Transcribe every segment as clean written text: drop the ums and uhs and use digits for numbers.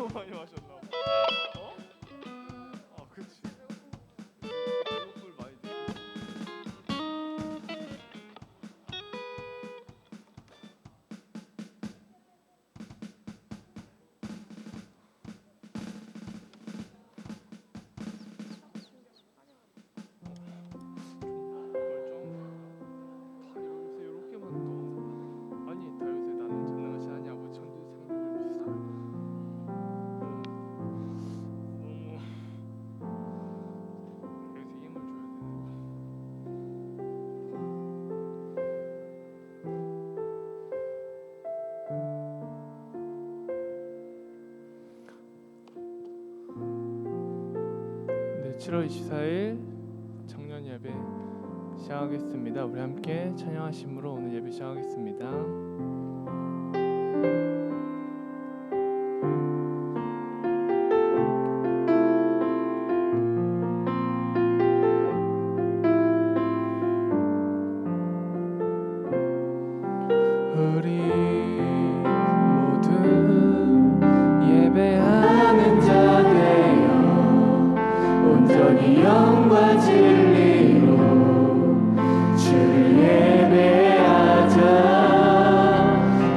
너무 많이 마셨나 봐. 어? 아, 그치. 배고플 많이 돼. 요새 이렇게만 더 아니 다 요새 나는 전능하신 하나님 아버지 천지창조를 믿사 너무 여기서 힘을 줘야 되는 네, 7월 24일 청년 예배 시작하겠습니다. 우리 함께 찬양하심으로 오늘 예배 시작하겠습니다. 우리 모두 예배하는 자 되어 온전히 영과 진리로 주를 예배하자.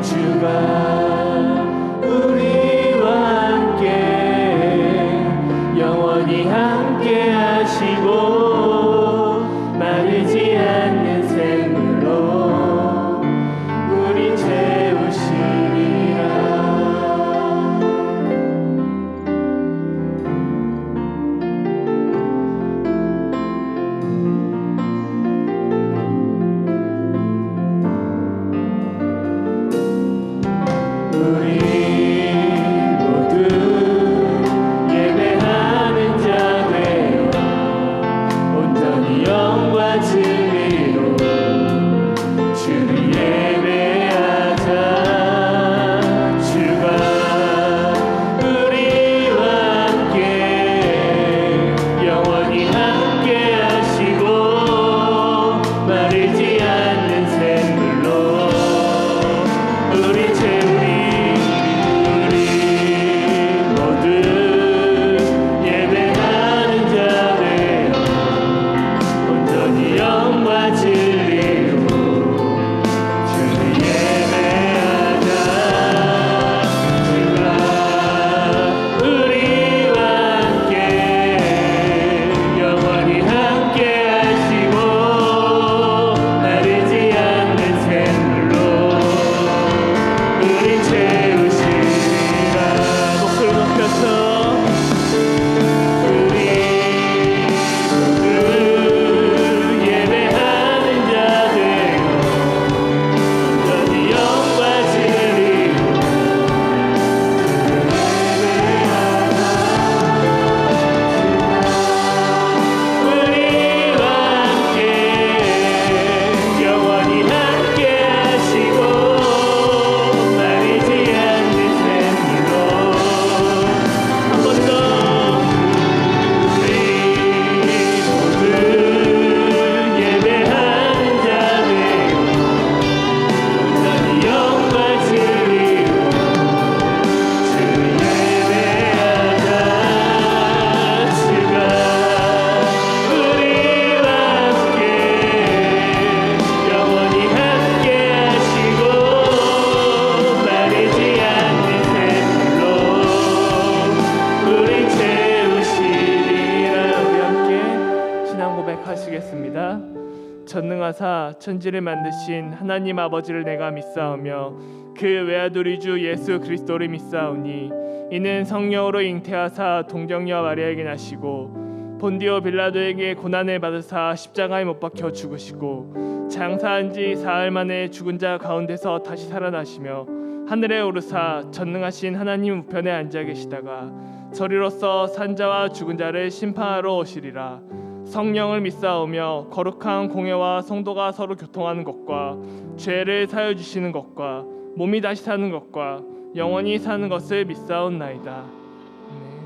주가 우리와 함께 영원히 함께 하시고 마르지 않는 샘물로 우리 채우시리라. 우리 모두 예배하는 자 되어 온전히 영과 진리로 주를 예배하자. 주가 우리와 함께 영원히 함께 하시고 마르지 않는 샘물로 우리 채우리. 우리 모두 예배하는 자 되어 온전히 영과 진리로 주를 예배하자. 주가 우리와 함께 영원히 함께 하시고 마르지 않는 샘물로 우리 채우시리라. 목소리 높여서 우리 모두 예배하는 자 되어 온전히 영과 진리로 우리와 함께 영원히 함께 하시고 마르지 않는 샘물로 한 번 더 우리 모두 예배하는 자 되어 온전히 영과 진리로 주를 예배하자. 주가 우리와 함께 영원히 함께 하시고 마르지 않는 샘물로 우리 채우시리라. 우리 함께 신앙 고백하시겠습니다. 전능하사 천지를 만드신 하나님 아버지를 내가 믿사오며 그 외아들이 주 예수 그리스도를 믿사오니 이는 성령으로 잉태하사 동정녀 마리아에게 나시고 본디오 빌라도에게 고난을 받으사 십자가에 못 박혀 죽으시고 장사한 지 사흘 만에 죽은 자 가운데서 다시 살아나시며 하늘에 오르사 전능하신 하나님 우편에 앉아 계시다가 저리로서 산자와 죽은 자를 심판하러 오시리라. 성령을 믿사오며 거룩한 공회와 성도가 서로 교통하는 것과 죄를 사여 주시는 것과 몸이 다시 사는 것과 영원히 사는 것을 믿사옵나이다. 아멘.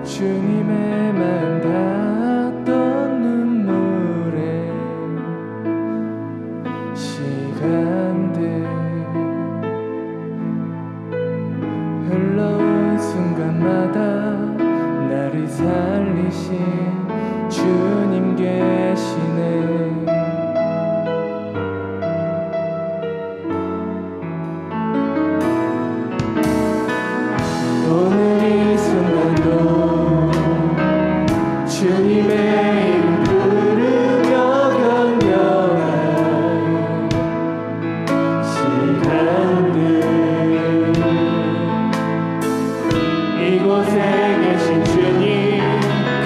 주님의 마음 닿았던 눈물에 시간들 흘러온 순간마다 나를 살리신 주님 계시네. 오늘 이 순간도 주님의 이름 부르며 경배하는 시간들 이곳에 계신 주님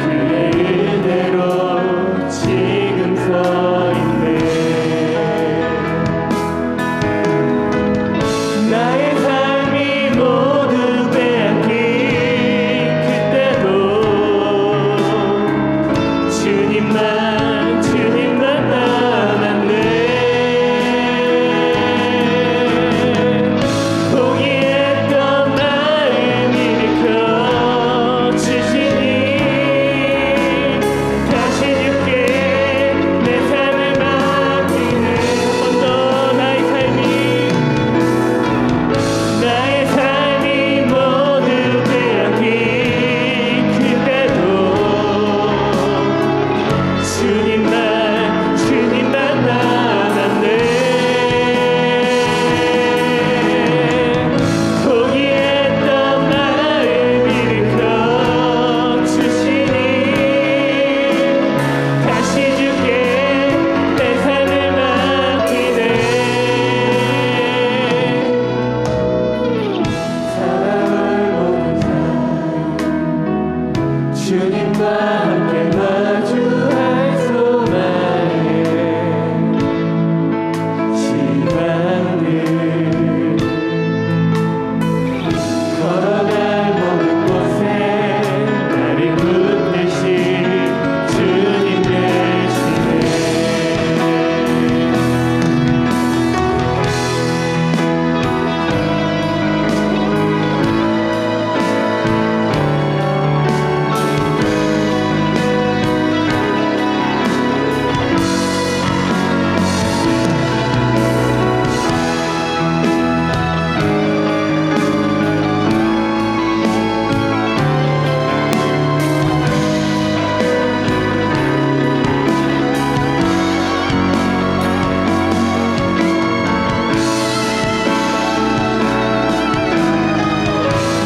그의 은혜로 지금 서 있네. 나의 삶이 모두 빼앗긴 그때도 주님만 남았네. 포기했던 마음 일으켜 주시니 다시 주께 내 삶을 맡기는 한 번 더 나의 삶이 모두 빼앗긴 그때도 주님만 남았네. 포기했던 마음 일으켜 주시니 다시 주께 내 삶을 맡기네. 살아올 모든 삶 주님과 함께 마주할 소망의 시간들 걸어갈 모든 곳에 나를 붙드신 주님 계시네.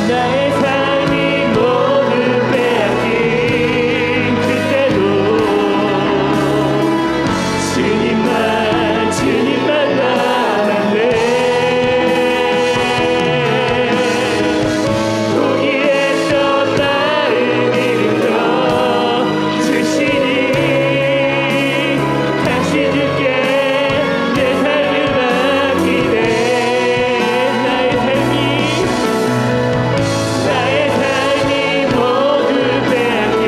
나의 삶이 모두 빼앗긴 그때도 주님만 남았네. 포기했던 마음 일으켜 주시니 다시 주께 내 삶을 맡기네. 나의 삶이 모두 빼앗긴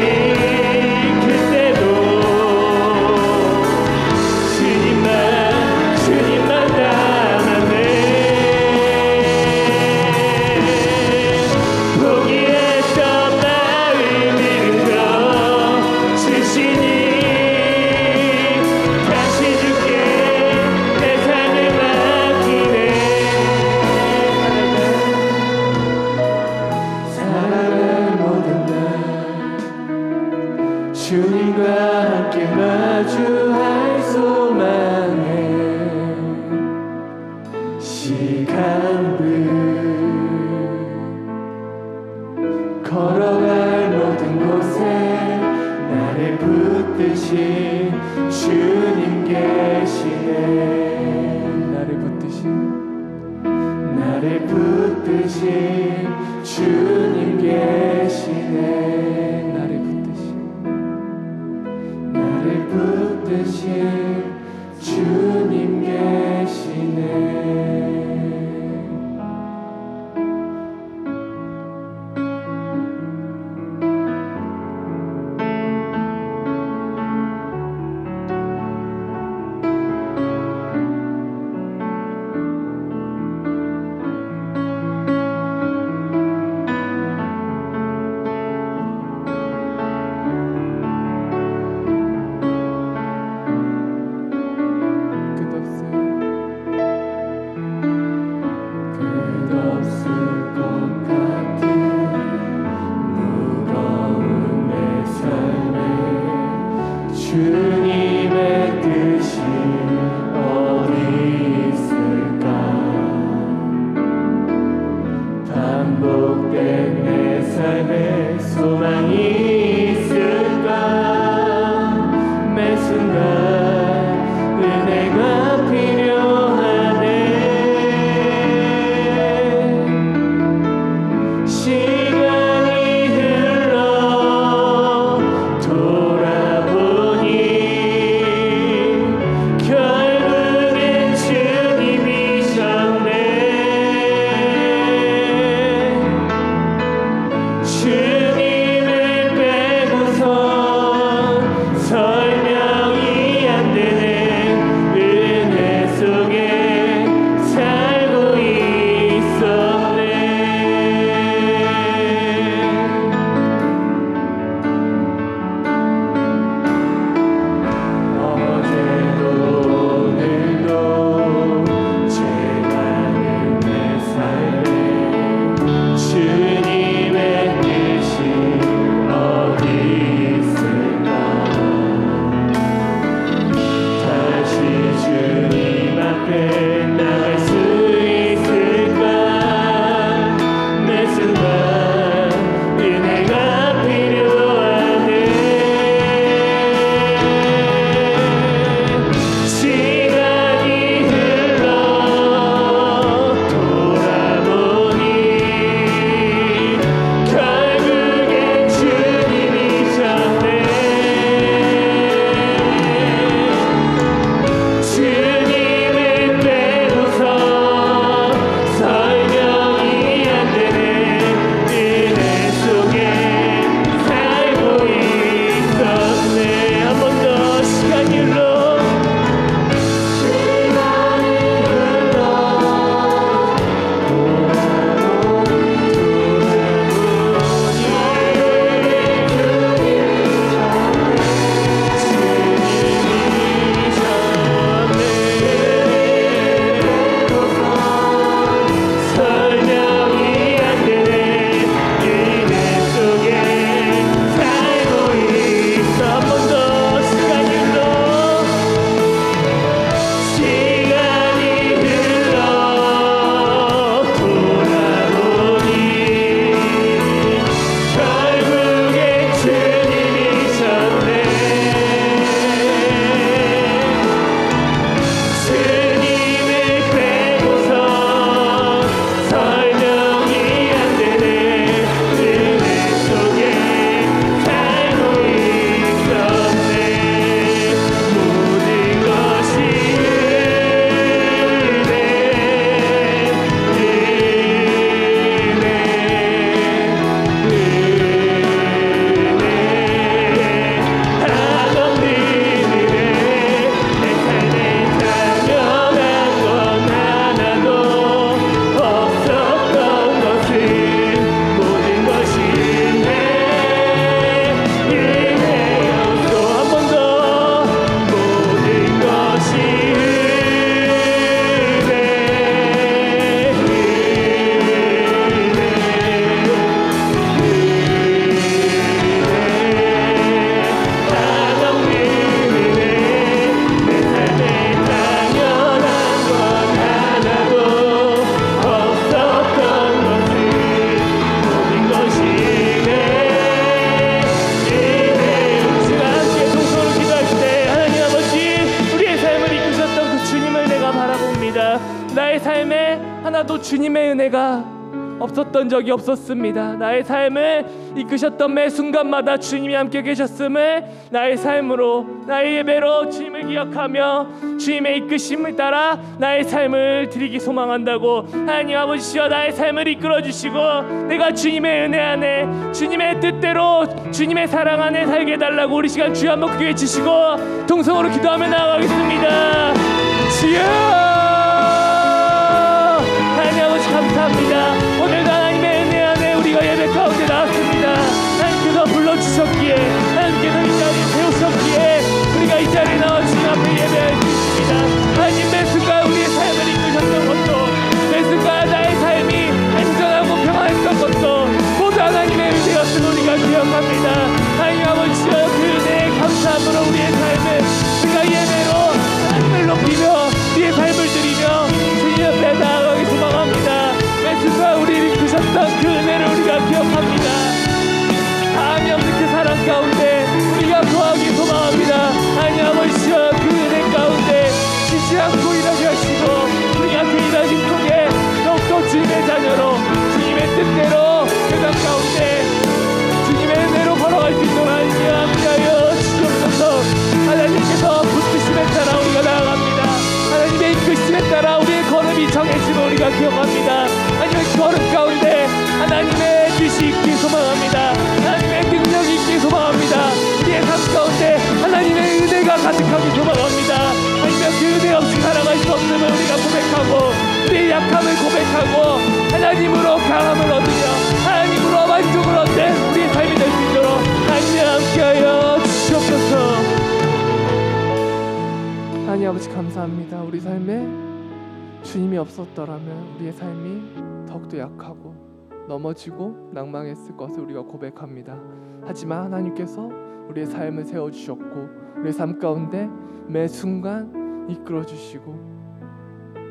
그때도 주님만 남았네. 포기했던 마음 일으켜 주시니 다시 주께 내 삶을 맡기네. 살아갈 모든 날 주님과 함께 마주할 소망의 시간들 걸어갈 모든 곳에 나를 붙드신 주님 계시네. 나를 붙드신 붙드신 주님 계시네. 나를 붙드신 주님 계시네. 주님의 뜻이 어디 있을까? 반복된 내 삶에 소망이 있을까? 매 순간 은혜가 필요하네. 시간이 흘러 결국엔 주님이셨네. 주님을 빼고선 설명이 안 되네. 은혜 속에 살고 있었네. 어제도 오늘도 죄 많은 내 삶에 주님의 뜻이 어디 있을까? 다시 주님 앞에 나갈 수 있을까? 매 순간 은혜가 필요하네. 시간이 흘러 돌아보니 결국엔 주님이셨네. 주님을 빼고서 설명이 안 되네. 은혜 속에 살고 있었네. 한 번 더 시간이 흘러 설명이 안 되네. 은혜 속에 살고 있어. 한 번 더 시간이 흘러 돌아보니 결국엔 주님이셨네. 주님을 빼고서 설명이 안 되네. 은혜 속에 살고 있었네. 모든 것이 한없는 은혜. 내 삶에 당연한 건 하나도 없었던 것은 모든 것이 은혜였어. 한 번 더 모든 것이 한없는 은혜. 내 삶에 당연한 건 하나도 없었던 것은 모든 것이 은혜였어. 함께 동서로 기도할 때 하나님 아버지, 우리의 삶을 이끄셨던 그 주님을 내가 바라봅니다. 나의 삶에 하나도 주님의 은혜가 없었던 적이 없었습니다. 나의 삶을 이끄셨던 매 순간마다 주님이 함께 계셨음을 나의 삶으로, 나의 예배로 주님을 기억하며 주님의 이끄심을 따라 나의 삶을 드리기 소망한다고 하나님 아버지여 나의 삶을 이끌어 주시고 내가 주님의 은혜 안에 주님의 뜻대로 주님의 사랑 안에 살게 해달라고 우리 시간 주여 한번 크게 외치시고 동성으로 기도하며 나아가겠습니다. 주여 하나님 아버지 감사합니다. 오늘도 하나님의 은혜 안에 우리가 예배 가운데 나왔습니다. 하나님께서 불러주셨기에 하나님께서 이 자리에 세우셨기에 우리가 이 자리에 나와 주님 앞에 예배할 수 있습니다. 하나님 매 순간 우리의 삶을 이끄셨던 것도 매 순간 나의 삶이 안전하고 평안했던 것도 모두 하나님의 은혜였음을 우리가 기억합니다. 하나님 아버지여 그 은혜에 감사함으로 우리의 삶을 우리가 예배로 하나님을 높이며 우리의 삶을 드리며 주님 앞에 나아가기 소망합니다. 매 순간 우리를 이끄셨던 그 은혜를 우리가 기억합니다. 다함이 없는 그 사랑 가운데 우리가 거하기 소망합니다. 하나님 아버지여 그 은혜 가운데 쉬지 않고 일하게 하시고 우리가 그 일하심 속에 더욱더 주님의 자녀로 주님의 뜻대로 세상 가운데 주님의 은혜로 걸어갈 수 있도록 하나님 함께하여 주시옵소서. 하나님께서 붙드심에 따라 우리가 나아갑니다. 하나님의 이끄심에 따라 우리의 걸음이 정해지고 우리가 기억합니다. 하나님의 걸음 가운데 하나님의 뜻이 있기 소망합니다. 하나님의 능력이 있기 소망합니다. 우리의 삶 가운데 하나님의 은혜가 가득하기 소망합니다. 하나님의 그 은혜 없이 살아갈 수 없음을 우리가 고백하고 우리의 약함을 고백하고 하나님으로 강함을 얻으며 하나님으로 만족을 얻는 우리의 삶이 될 수 있도록 하나님 함께하여 주시옵소서. 하나님 아버지 감사합니다. 우리 삶에 주님이 없었더라면 우리의 삶이 더욱더 약하고 넘어지고 낭망했을 것을 우리가 고백합니다. 하지만 하나님께서 우리의 삶을 세워주셨고 우리의 삶 가운데 매 순간 이끌어주시고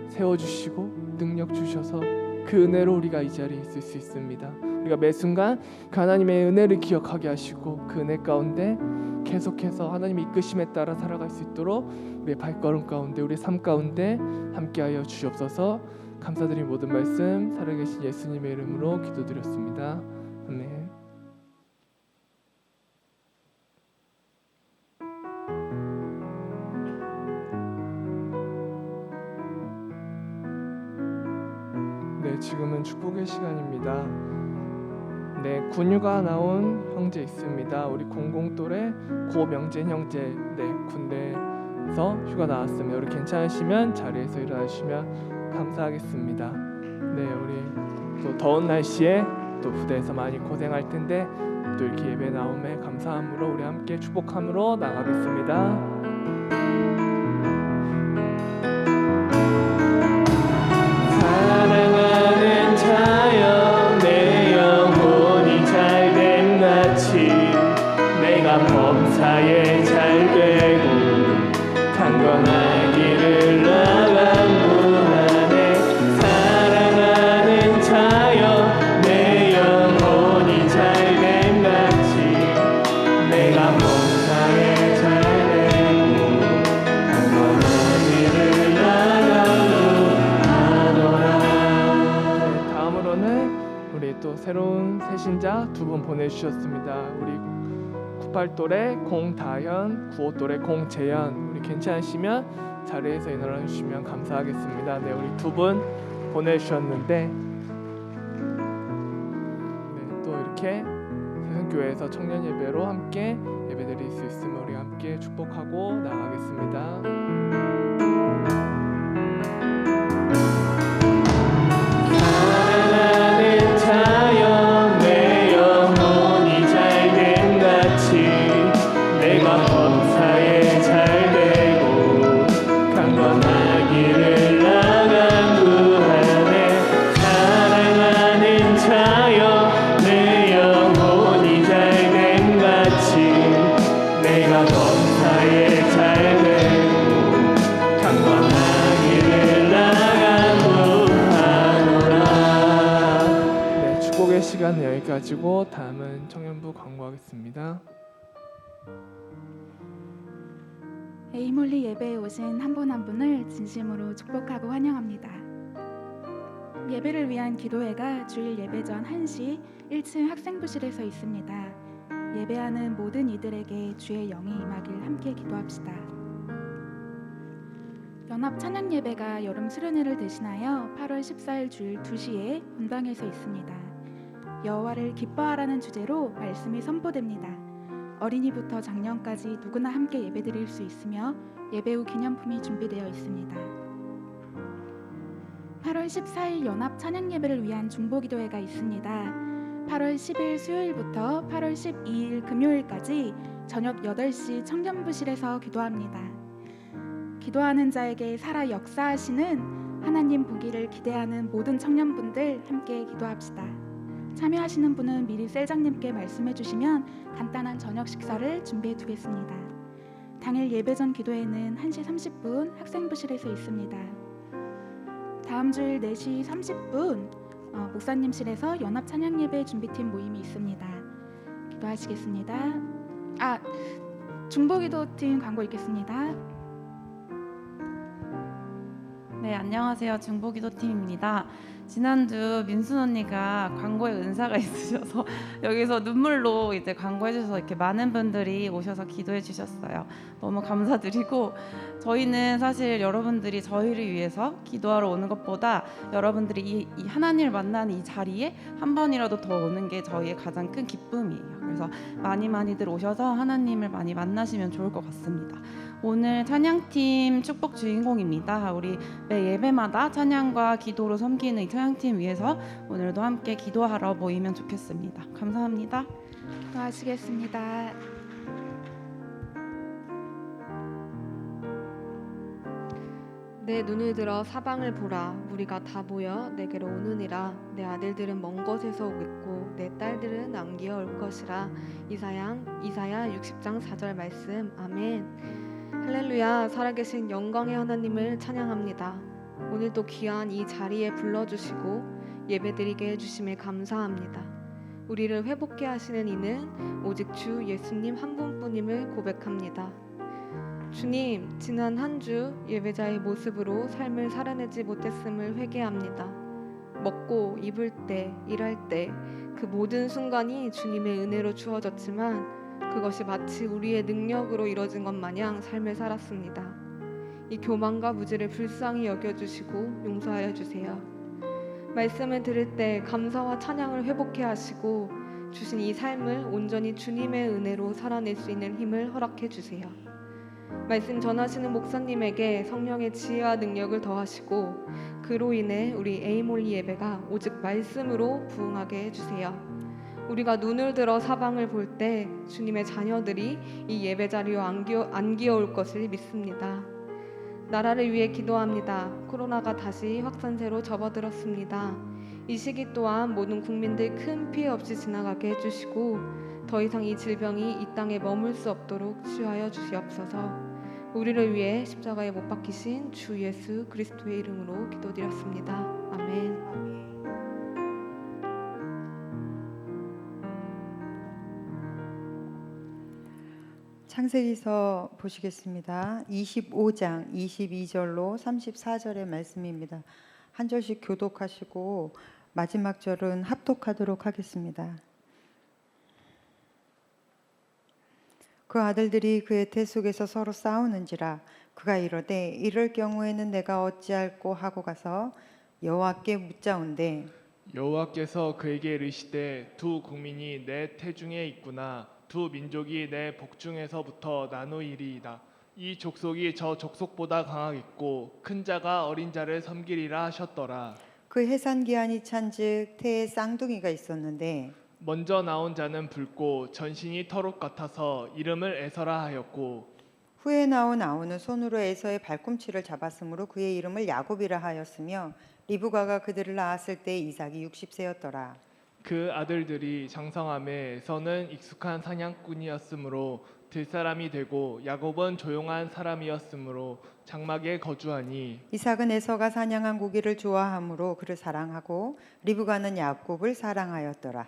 세워주시고 능력 주셔서 그 은혜로 우리가 이 자리에 있을 수 있습니다. 우리가 매 순간 그 하나님의 은혜를 기억하게 하시고 그 은혜 가운데 계속해서 하나님의 이끄심에 따라 살아갈 수 있도록 우리의 발걸음 가운데 우리의 삶 가운데 함께하여 주시옵소서. 감사드린 모든 말씀 살아계신 예수님의 이름으로 기도드렸습니다. 아멘. 네, 지금은 축복의 시간입니다. 네, 군휴가 나온 형제 있습니다. 우리 공공돌의 고명진 형제, 네, 군대에서 휴가 나왔습니다. 우리 괜찮으시면 자리에서 일어나시면 감사하겠습니다. 네, 우리 또 더운 날씨에 또 부대에서 많이 고생할 텐데 또 이렇게 예배 나옴에 감사함으로 우리 함께 축복함으로 나가겠습니다. 사랑하는 자여 내 영혼이 잘됨 같이 내가 범사에 잘되고 강건한 길을 나간구하네. 사랑하는 자여 내 영혼이 잘됨 같이 내가 범사에 잘되고 강건한 길을 나간구하노라. 네, 다음으로는 우리 또 새로운 새신자 두 분 보내주셨습니다. 우리 98돌의 공다현, 95돌의 공재현, 우리 괜찮으시면 자리에서 일어나 주시면 감사하겠습니다. 네, 우리 두 분 보내주셨는데 네, 또 이렇게 세상교회에서 청년 예배로 함께 예배드릴 수 있음을 우리 함께 축복하고 나가겠습니다. 사랑하는 자여 내 영혼이 잘됨 같이 내가 범사에 잘되고 강건한 길을 나간구하네. 사랑하는 자여 내 영혼이 잘됨 같이 내가 범사에 잘되고 강건한 길을 나간구하노라. 네, 축복의 시간은 여기까지고 다음은 청년부 광고하겠습니다. 에이몰리 예배에 오신 한 분 한 분을 진심으로 축복하고 환영합니다. 예배를 위한 기도회가 주일 예배 전 1시 1층 학생부실에서 있습니다. 예배하는 모든 이들에게 주의 영이 임하길 함께 기도합시다. 연합 찬양 예배가 여름 수련회를 대신하여 8월 14일 주일 2시에 본방에서 있습니다. 여호와를 기뻐하라는 주제로 말씀이 선포됩니다. 어린이부터 장년까지 누구나 함께 예배드릴 수 있으며 예배 후 기념품이 준비되어 있습니다. 8월 14일 연합 찬양 예배를 위한 중보기도회가 있습니다. 8월 10일 수요일부터 8월 12일 금요일까지 저녁 8시 청년부실에서 기도합니다. 기도하는 자에게 살아 역사하시는 하나님 보기를 기대하는 모든 청년분들 함께 기도합시다. 참여하시는 분은 미리 셀장님께 말씀해 주시면 간단한 저녁 식사를 준비해 두겠습니다. 당일 예배 전 기도회는 1시 30분 학생부실에서 있습니다. 다음 주일 4시 30분 목사님실에서 연합 찬양 예배 준비팀 모임이 있습니다. 기도하시겠습니다. 중보기도팀 광고 있겠습니다. 네, 안녕하세요. 중보기도팀입니다. 지난주 민순 언니가 광고에 은사가 있으셔서 여기서 눈물로 이제 광고해 주셔서 이렇게 많은 분들이 오셔서 기도해 주셨어요. 너무 감사드리고, 저희는 사실 여러분들이 저희를 위해서 기도하러 오는 것보다 여러분들이 이 하나님을 만나는 이 자리에 한 번이라도 더 오는 게 저희의 가장 큰 기쁨이에요. 그래서 많이들 오셔서 하나님을 많이 만나시면 좋을 것 같습니다. 오늘 찬양팀 축복 주인공입니다. 우리 매 예배마다 찬양과 기도로 섬기는 이 찬양팀 위해서 오늘도 함께 기도하러 모이면 좋겠습니다. 감사합니다. 기도하시겠습니다. 내 눈을 들어 사방을 보라. 무리가 다 모여 내게로 오느니라. 내 아들들은 먼 곳에서 오겠고 내 딸들은 안기어 올 것이라. 이사야 60장 4절 말씀. 아멘. 할렐루야. 살아계신 영광의 하나님을 찬양합니다. 오늘도 귀한 이 자리에 불러주시고 예배드리게 해주심에 감사합니다. 우리를 회복케 하시는 이는 오직 주 예수님 한 분뿐임을 고백합니다. 주님, 지난 한 주 예배자의 모습으로 삶을 살아내지 못했음을 회개합니다. 먹고 입을 때, 일할 때 그 모든 순간이 주님의 은혜로 주어졌지만 그것이 마치 우리의 능력으로 이뤄진 것 마냥 삶을 살았습니다. 이 교만과 무지를 불쌍히 여겨주시고 용서하여 주세요. 말씀을 들을 때 감사와 찬양을 회복케 하시고 주신 이 삶을 온전히 주님의 은혜로 살아낼 수 있는 힘을 허락해 주세요. 말씀 전하시는 목사님에게 성령의 지혜와 능력을 더하시고 그로 인해 우리 에이몰리 예배가 오직 말씀으로 부응하게 해주세요. 우리가 눈을 들어 사방을 볼 때 주님의 자녀들이 이 예배 자리로 안기어올 것을 믿습니다. 나라를 위해 기도합니다. 코로나가 다시 확산세로 접어들었습니다. 이 시기 또한 모든 국민들 큰 피해 없이 지나가게 해주시고 더 이상 이 질병이 이 땅에 머물 수 없도록 치유하여 주시옵소서. 우리를 위해 십자가에 못 박히신 주 예수 그리스도의 이름으로 기도드렸습니다. 아멘. 창세기서 보시겠습니다. 25장 22절로 34절의 말씀입니다. 한 절씩 교독하시고 마지막 절은 합독하도록 하겠습니다. 그 아들들이 그의 태 속에서 서로 싸우는지라 그가 이르되 이럴 경우에는 내가 어찌할꼬 하고 가서 여호와께 묻자온대 여호와께서 그에게 이르시되 두 국민이 내 태중에 있구나. 두 민족이 내 복중에서부터 나누이리이다. 이 족속이 저 족속보다 강하겠고 큰 자가 어린 자를 섬기리라 하셨더라. 그 해산 기한이 찬즉 태에 쌍둥이가 있었는데 먼저 나온 자는 붉고 전신이 털옷 같아서 이름을 에서라 하였고 후에 나온 아우는 손으로 에서의 발꿈치를 잡았으므로 그의 이름을 야곱이라 하였으며 리브가가 그들을 낳았을 때 이삭이 60세였더라. 그 아들들이 장성함에 에서는 익숙한 사냥꾼이었으므로 들사람이 되고 야곱은 조용한 사람이었으므로 장막에 거주하니 이삭은 에서가 사냥한 고기를 좋아하므로 그를 사랑하고 리브가는 야곱을 사랑하였더라.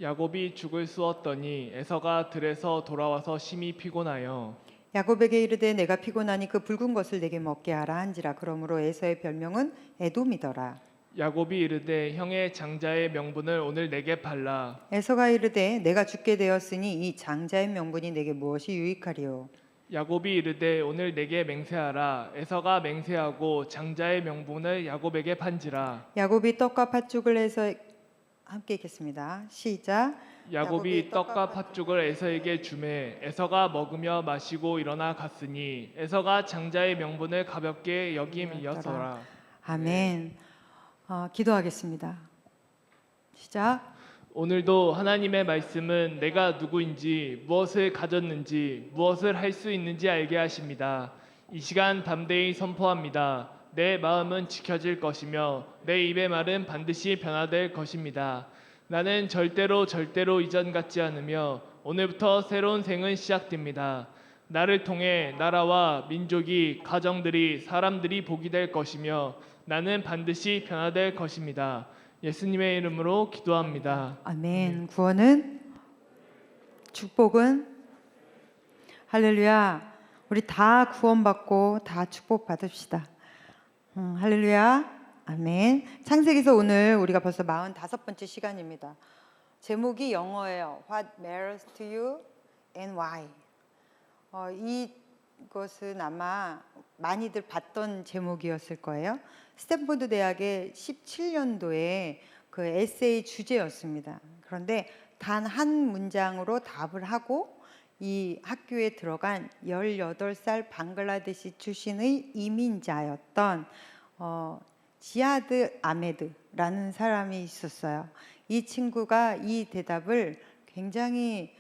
야곱이 죽을 쑤었더니 에서가 들에서 돌아와서 심히 피곤하여 야곱에게 이르되 내가 피곤하니 그 붉은 것을 내게 먹게 하라 한지라. 그러므로 에서의 별명은 에돔이더라. 야곱이 이르되 형의 장자의 명분을 오늘 내게 팔라. 에서가 이르되 내가 죽게 되었으니 이 장자의 명분이 내게 무엇이 유익하리요. 야곱이 이르되 오늘 내게 맹세하라. 에서가 맹세하고 장자의 명분을 야곱에게 판지라. 야곱이 떡과 팥죽을 해서 함께 읽겠습니다. 시작. 야곱이 떡과 팥죽을 에서에게 주매 에서가 먹으며 마시고 일어나 갔으니 에서가 장자의 명분을 가볍게 여김이었더라. 아멘. 기도하겠습니다. 시작. 오늘도 하나님의 말씀은 내가 누구인지 무엇을 가졌는지 무엇을 할 수 있는지 알게 하십니다. 이 시간 담대히 선포합니다. 내 마음은 지켜질 것이며 내 입의 말은 반드시 변화될 것입니다. 나는 절대로 이전 같지 않으며 오늘부터 새로운 생은 시작됩니다. 나를 통해 나라와 민족이, 가정들이, 사람들이 복이 될 것이며 나는 반드시 변화될 것입니다. 예수님의 이름으로 기도합니다. 아멘. 구원은, 축복은, 할렐루야. 우리 다 구원받고 다 축복 받읍시다. 할렐루야. 아멘. 창세기서 오늘 우리가 벌써 45번째 시간입니다. 제목이 영어예요. What matters to you and why. 이것은 아마 많이들 봤던 제목이었을 거예요. 스탠포드 대학의 17년도에 그 에세이 주제였습니다. 그런데 단 한 문장으로 답을 하고 이 학교에 들어간 18살 방글라데시 출신의 이민자였던 지하드 아메드라는 사람이 있었어요. 이 친구가 이 대답을 굉장히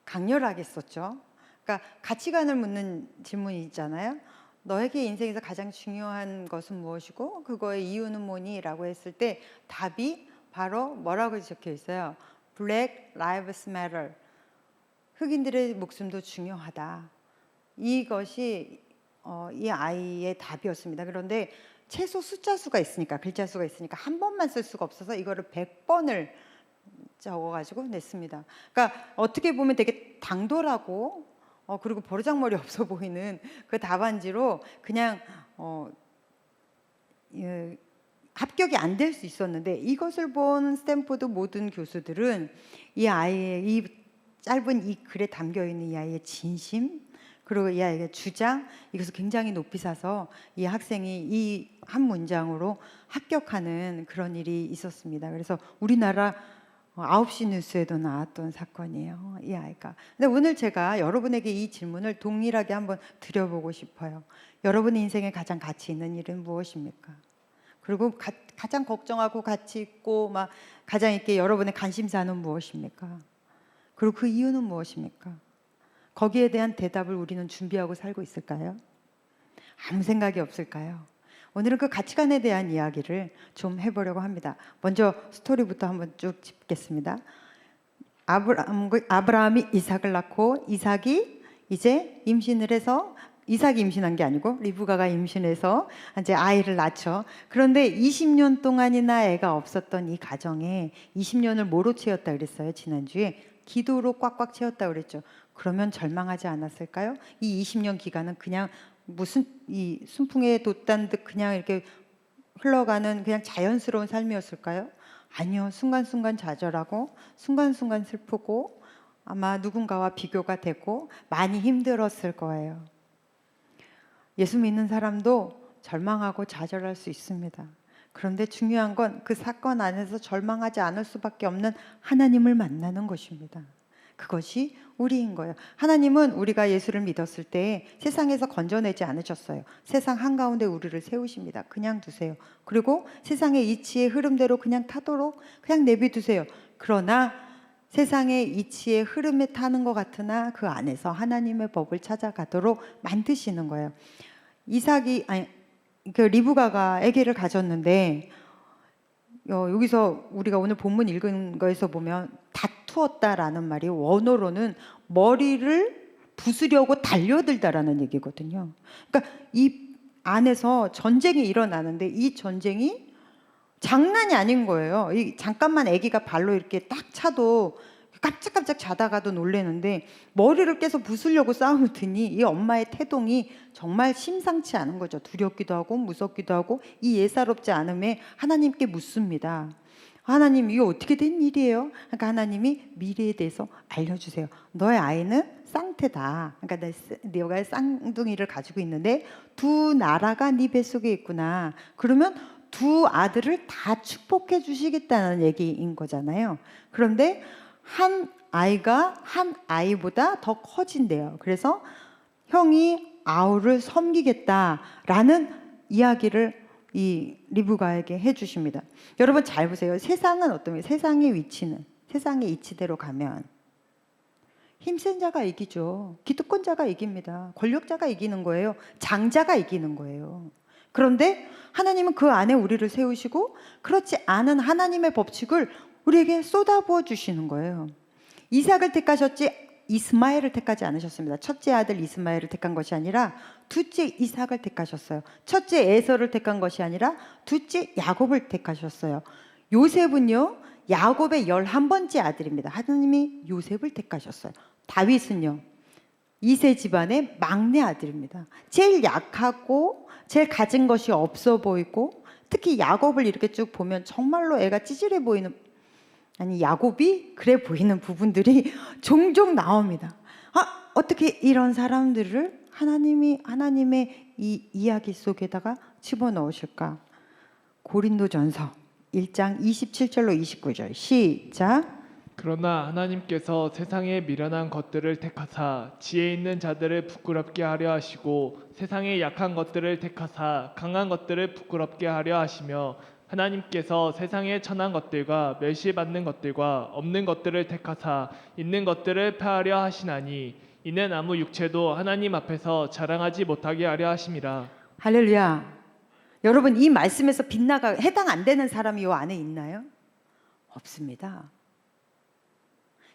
강렬하게 썼죠. 그러니까 가치관을 묻는 질문이 있잖아요. 너에게 인생에서 가장 중요한 것은 무엇이고 그거의 이유는 뭐니? 라고 했을 때 답이 바로 뭐라고 적혀 있어요? Black Lives Matter. 흑인들의 목숨도 중요하다. 이것이 이 아이의 답이었습니다. 그런데 최소 숫자 수가 있으니까, 글자 수가 있으니까 한 번만 쓸 수가 없어서 이거를 100번을 적어가지고 냈습니다. 그러니까 어떻게 보면 되게 당돌하고 그리고 버르장머리 없어 보이는 그 답안지로 그냥 합격이 안 될 수 있었는데 이것을 본 스탠포드 모든 교수들은 이 아이의 이 짧은 이 글에 담겨 있는 이 아이의 진심 그리고 이 아이의 주장 이것을 굉장히 높이 사서 이 학생이 이 한 문장으로 합격하는 그런 일이 있었습니다. 그래서 우리나라 9시 뉴스에도 나왔던 사건이에요. 이 아이가. 근데 오늘 제가 여러분에게 이 질문을 동일하게 한번 드려보고 싶어요. 여러분의 인생에 가장 가치 있는 일은 무엇입니까? 그리고 가장 걱정하고 가치 있고 막 가장 있게 여러분의 관심사는 무엇입니까? 그리고 그 이유는 무엇입니까? 거기에 대한 대답을 우리는 준비하고 살고 있을까요? 아무 생각이 없을까요? 오늘은 그 가치관에 대한 이야기를 좀 해보려고 합니다. 먼저 스토리부터 한번 쭉 짚겠습니다. 아브라함이 이삭을 낳고 이삭이 이제 임신을 해서 이삭이 임신한 게 아니고 리브가가 임신해서 이제 아이를 낳죠. 그런데 20년 동안이나 애가 없었던 이 가정에 20년을 뭐로 채웠다 그랬어요? 지난주에 기도로 꽉꽉 채웠다 그랬죠. 그러면 절망하지 않았을까요? 이 20년 기간은 그냥 무슨 이 순풍에 돛단 듯 그냥 이렇게 흘러가는 그냥 자연스러운 삶이었을까요? 아니요. 순간순간 좌절하고 순간순간 슬프고 아마 누군가와 비교가 되고 많이 힘들었을 거예요. 예수 믿는 사람도 절망하고 좌절할 수 있습니다. 그런데 중요한 건 그 사건 안에서 절망하지 않을 수밖에 없는 하나님을 만나는 것입니다. 그것이 우리인 거예요. 하나님은 우리가 예수를 믿었을 때 세상에서 건져내지 않으셨어요. 세상 한가운데 우리를 세우십니다. 그냥 두세요. 그리고 세상의 이치의 흐름대로 그냥 타도록 그냥 내비두세요. 그러나 세상의 이치의 흐름에 타는 것 같으나 그 안에서 하나님의 법을 찾아가도록 만드시는 거예요. 리브가가 아기를 가졌는데 여기서 우리가 오늘 본문 읽은 거에서 보면 다투었다라는 말이 원어로는 머리를 부수려고 달려들다라는 얘기거든요. 그러니까 이 안에서 전쟁이 일어나는데 이 전쟁이 장난이 아닌 거예요. 잠깐만 아기가 발로 이렇게 딱 차도 깜짝깜짝 자다가도 놀래는데 머리를 깨서 부수려고 싸움을 드니 이 엄마의 태동이 정말 심상치 않은 거죠. 두렵기도 하고 무섭기도 하고 이 예사롭지 않음에 하나님께 묻습니다. 하나님, 이게 어떻게 된 일이에요? 그러니까 하나님이 미래에 대해서 알려주세요. 너의 아이는 쌍태다. 그러니까 네가 쌍둥이를 가지고 있는데 두 나라가 네 뱃속에 있구나. 그러면 두 아들을 다 축복해 주시겠다는 얘기인 거잖아요. 그런데 한 아이가 한 아이보다 더 커진대요. 그래서 형이 아우를 섬기겠다라는 이야기를 이 리브가에게 해주십니다. 여러분 잘 보세요. 세상은 어떤 세상의 위치는 세상의 이치대로 가면 힘센 자가 이기죠. 기득권자가 이깁니다. 권력자가 이기는 거예요. 장자가 이기는 거예요. 그런데 하나님은 그 안에 우리를 세우시고 그렇지 않은 하나님의 법칙을 우리에게 쏟아부어 주시는 거예요. 이삭을 택하셨지 이스마엘을 택하지 않으셨습니다. 첫째 아들 이스마엘을 택한 것이 아니라 둘째 이삭을 택하셨어요. 첫째 에서를 택한 것이 아니라 둘째 야곱을 택하셨어요. 요셉은요, 야곱의 11번째 아들입니다. 하나님이 요셉을 택하셨어요. 다윗은요, 이세 집안의 막내 아들입니다. 제일 약하고 제일 가진 것이 없어 보이고 특히 야곱을 이렇게 쭉 보면 정말로 애가 찌질해 보이는, 아니 야곱이 그래 보이는 부분들이 종종 나옵니다. 어떻게 이런 사람들을 하나님의 이 이야기 속에다가 집어넣으실까? 고린도전서 1장 27절로 29절 시작. 그러나 하나님께서 세상의 미련한 것들을 택하사 지혜 있는 자들을 부끄럽게 하려 하시고 세상의 약한 것들을 택하사 강한 것들을 부끄럽게 하려 하시며 하나님께서 세상의 천한 것들과 멸시받는 것들과 없는 것들을 택하사 있는 것들을 폐하려 하시나니 이는 아무 육체도 하나님 앞에서 자랑하지 못하게 하려 하심이라. 할렐루야. 여러분 이 말씀에서 빗나가 해당 안 되는 사람이 이 안에 있나요? 없습니다.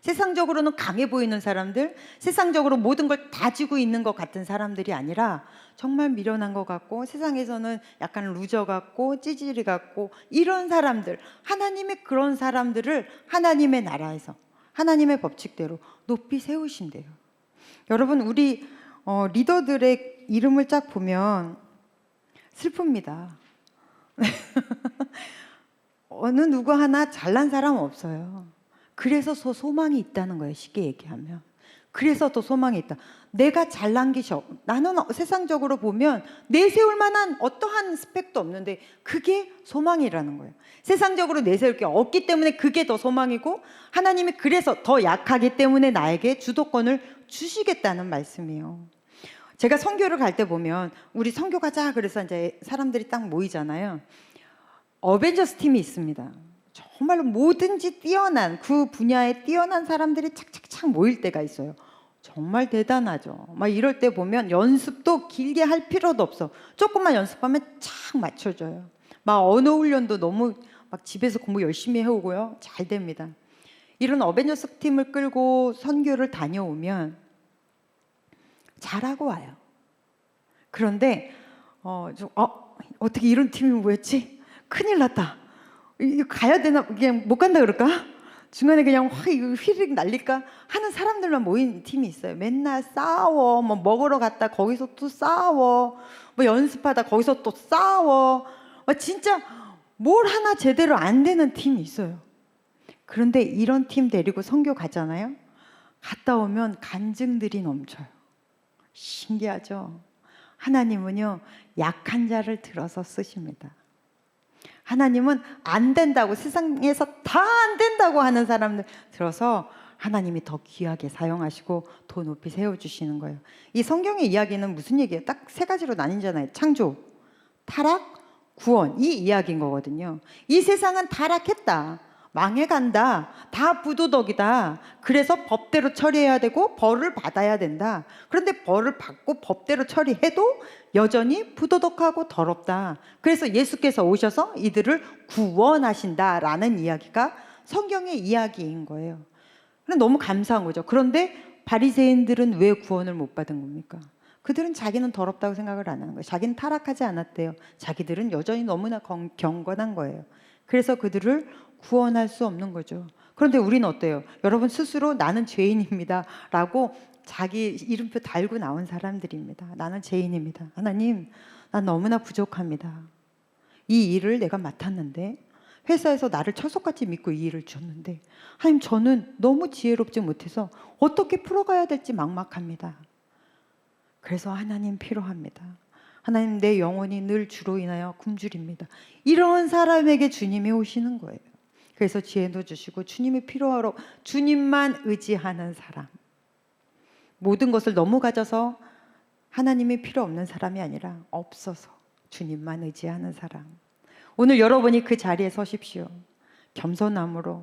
세상적으로는 강해 보이는 사람들, 세상적으로 모든 걸 다지고 있는 것 같은 사람들이 아니라 정말 미련한 것 같고 세상에서는 약간 루저 같고 찌질이 같고 이런 사람들, 하나님의 그런 사람들을 하나님의 나라에서 하나님의 법칙대로 높이 세우신대요. 여러분 우리 리더들의 이름을 쫙 보면 슬픕니다. 어느 누구 하나 잘난 사람 없어요. 그래서 더 소망이 있다는 거예요. 쉽게 얘기하면. 그래서 더 소망이 있다. 내가 잘난 게 나는 세상적으로 보면 내세울 만한 어떠한 스펙도 없는데 그게 소망이라는 거예요. 세상적으로 내세울 게 없기 때문에 그게 더 소망이고 하나님이 그래서 더 약하기 때문에 나에게 주도권을 주시겠다는 말씀이에요. 제가 선교를 갈 때 보면 우리 선교 가자 그래서 이제 사람들이 딱 모이잖아요. 어벤져스 팀이 있습니다. 정말로 뭐든지 뛰어난 그 분야에 뛰어난 사람들이 착착착 모일 때가 있어요. 정말 대단하죠. 막 이럴 때 보면 연습도 길게 할 필요도 없어. 조금만 연습하면 착 맞춰져요. 막 언어 훈련도 너무 막 집에서 공부 열심히 해오고요. 잘 됩니다. 이런 어벤져스 팀을 끌고 선교를 다녀오면 잘하고 와요. 그런데 어떻게 이런 팀이 모였지? 큰일 났다. 이거 가야 되나? 그냥 못 간다 그럴까? 중간에 그냥 확 휘릭 날릴까? 하는 사람들만 모인 팀이 있어요. 맨날 싸워. 뭐 먹으러 갔다 거기서 또 싸워. 뭐 연습하다 거기서 또 싸워. 진짜 뭘 하나 제대로 안 되는 팀이 있어요. 그런데 이런 팀 데리고 선교 가잖아요. 갔다 오면 간증들이 넘쳐요. 신기하죠? 하나님은요, 약한 자를 들어서 쓰십니다. 하나님은 안 된다고, 세상에서 다 안 된다고 하는 사람들 들어서 하나님이 더 귀하게 사용하시고 더 높이 세워주시는 거예요. 이 성경의 이야기는 무슨 얘기예요? 딱 세 가지로 나뉘잖아요. 창조, 타락, 구원. 이 이야기인 거거든요. 이 세상은 타락했다. 망해간다. 다 부도덕이다. 그래서 법대로 처리해야 되고 벌을 받아야 된다. 그런데 벌을 받고 법대로 처리해도 여전히 부도덕하고 더럽다. 그래서 예수께서 오셔서 이들을 구원하신다라는 이야기가 성경의 이야기인 거예요. 너무 감사한 거죠. 그런데 바리새인들은 왜 구원을 못 받은 겁니까? 그들은 자기는 더럽다고 생각을 안 하는 거예요. 자기는 타락하지 않았대요. 자기들은 여전히 너무나 경건한 거예요. 그래서 그들을 구원할 수 없는 거죠. 그런데 우리는 어때요? 여러분 스스로 나는 죄인입니다 라고 자기 이름표 달고 나온 사람들입니다. 나는 죄인입니다. 하나님, 난 너무나 부족합니다. 이 일을 내가 맡았는데, 회사에서 나를 철석같이 믿고 이 일을 줬는데, 하나님, 저는 너무 지혜롭지 못해서 어떻게 풀어가야 될지 막막합니다. 그래서 하나님 필요합니다. 하나님, 내 영혼이 늘 주로 인하여 굶주립니다. 이런 사람에게 주님이 오시는 거예요. 그래서 지혜도 주시고, 주님이 필요하러 주님만 의지하는 사람, 모든 것을 너무 가져서 하나님이 필요 없는 사람이 아니라 없어서 주님만 의지하는 사람. 오늘 여러분이 그 자리에 서십시오. 겸손함으로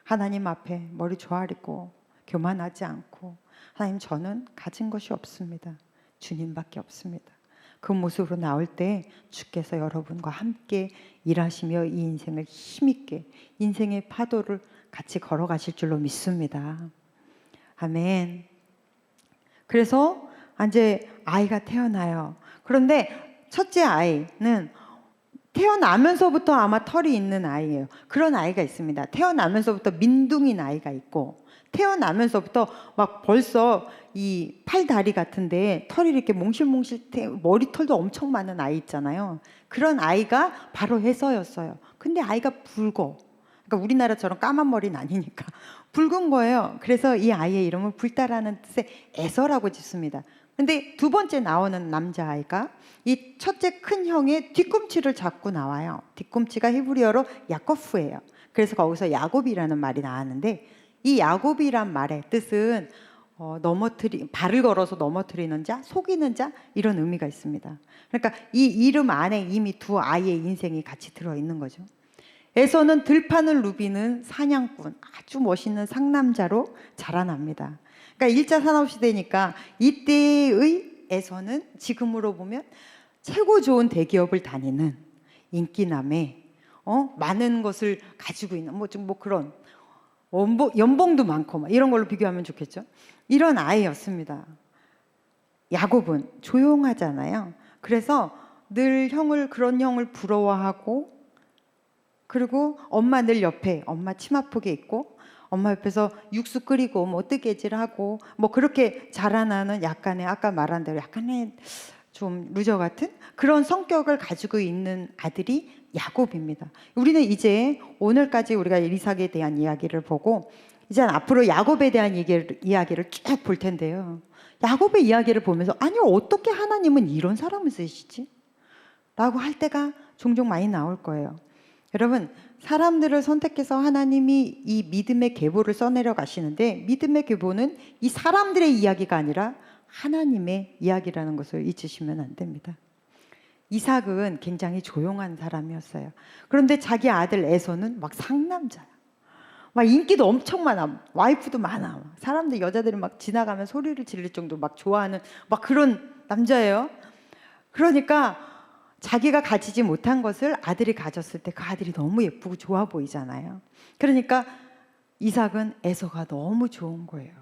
하나님 앞에 머리 조아리고 교만하지 않고, 하나님, 저는 가진 것이 없습니다. 주님밖에 없습니다. 그 모습으로 나올 때 주께서 여러분과 함께 일하시며 이 인생을 힘있게, 인생의 파도를 같이 걸어가실 줄로 믿습니다. 아멘. 그래서 이제 아이가 태어나요. 그런데 첫째 아이는 태어나면서부터 아마 털이 있는 아이예요. 그런 아이가 있습니다. 태어나면서부터 민둥인 아이가 있고, 태어나면서부터 막 벌써 이 팔다리 같은데 털이 이렇게 몽실몽실, 머리털도 엄청 많은 아이 있잖아요. 그런 아이가 바로 해서였어요. 근데 아이가 붉어. 그러니까 우리나라처럼 까만 머리는 아니니까 붉은 거예요. 그래서 이 아이의 이름을 붉다라는 뜻의 에서라고 짓습니다. 근데 두 번째 나오는 남자아이가 이 첫째 큰 형의 뒤꿈치를 잡고 나와요. 뒤꿈치가 히브리어로 야코프예요. 그래서 거기서 야곱이라는 말이 나왔는데, 이 야곱이란 말의 뜻은 발을 걸어서 넘어뜨리는 자, 속이는 자, 이런 의미가 있습니다. 그러니까 이 이름 안에 이미 두 아이의 인생이 같이 들어있는 거죠. 에서는 들판을 누비는 사냥꾼, 아주 멋있는 상남자로 자라납니다. 그러니까 1차 산업시대니까 이때의 에서는 지금으로 보면 최고 좋은 대기업을 다니는 인기남에 많은 것을 가지고 있는 뭐 그런 연봉도 많고 막 이런 걸로 비교하면 좋겠죠. 이런 아이였습니다. 야곱은 조용하잖아요. 그래서 늘 그런 형을 부러워하고, 그리고 엄마 늘 옆에 엄마 치마폭에 있고, 엄마 옆에서 육수 끓이고 뭐 뜨개질하고 뭐 그렇게 자라나는 약간의, 아까 말한 대로 약간의 좀 루저 같은 그런 성격을 가지고 있는 아들이 야곱입니다. 우리는 이제 오늘까지 우리가 이삭에 대한 이야기를 보고, 이제 앞으로 야곱에 대한 이야기를 쭉 볼 텐데요. 야곱의 이야기를 보면서 아니, 어떻게 하나님은 이런 사람을 쓰시지? 라고 할 때가 종종 많이 나올 거예요. 여러분, 사람들을 선택해서 하나님이 이 믿음의 계보를 써내려 가시는데, 믿음의 계보는 이 사람들의 이야기가 아니라 하나님의 이야기라는 것을 잊으시면 안 됩니다. 이삭은 굉장히 조용한 사람이었어요. 그런데 자기 아들 에서는 막 상남자야. 막 인기도 엄청 많아. 와이프도 많아. 사람들, 여자들이 막 지나가면 소리를 지를 정도로 막 좋아하는 막 그런 남자예요. 그러니까 자기가 가지지 못한 것을 아들이 가졌을 때 그 아들이 너무 예쁘고 좋아 보이잖아요. 그러니까 이삭은 에서가 너무 좋은 거예요.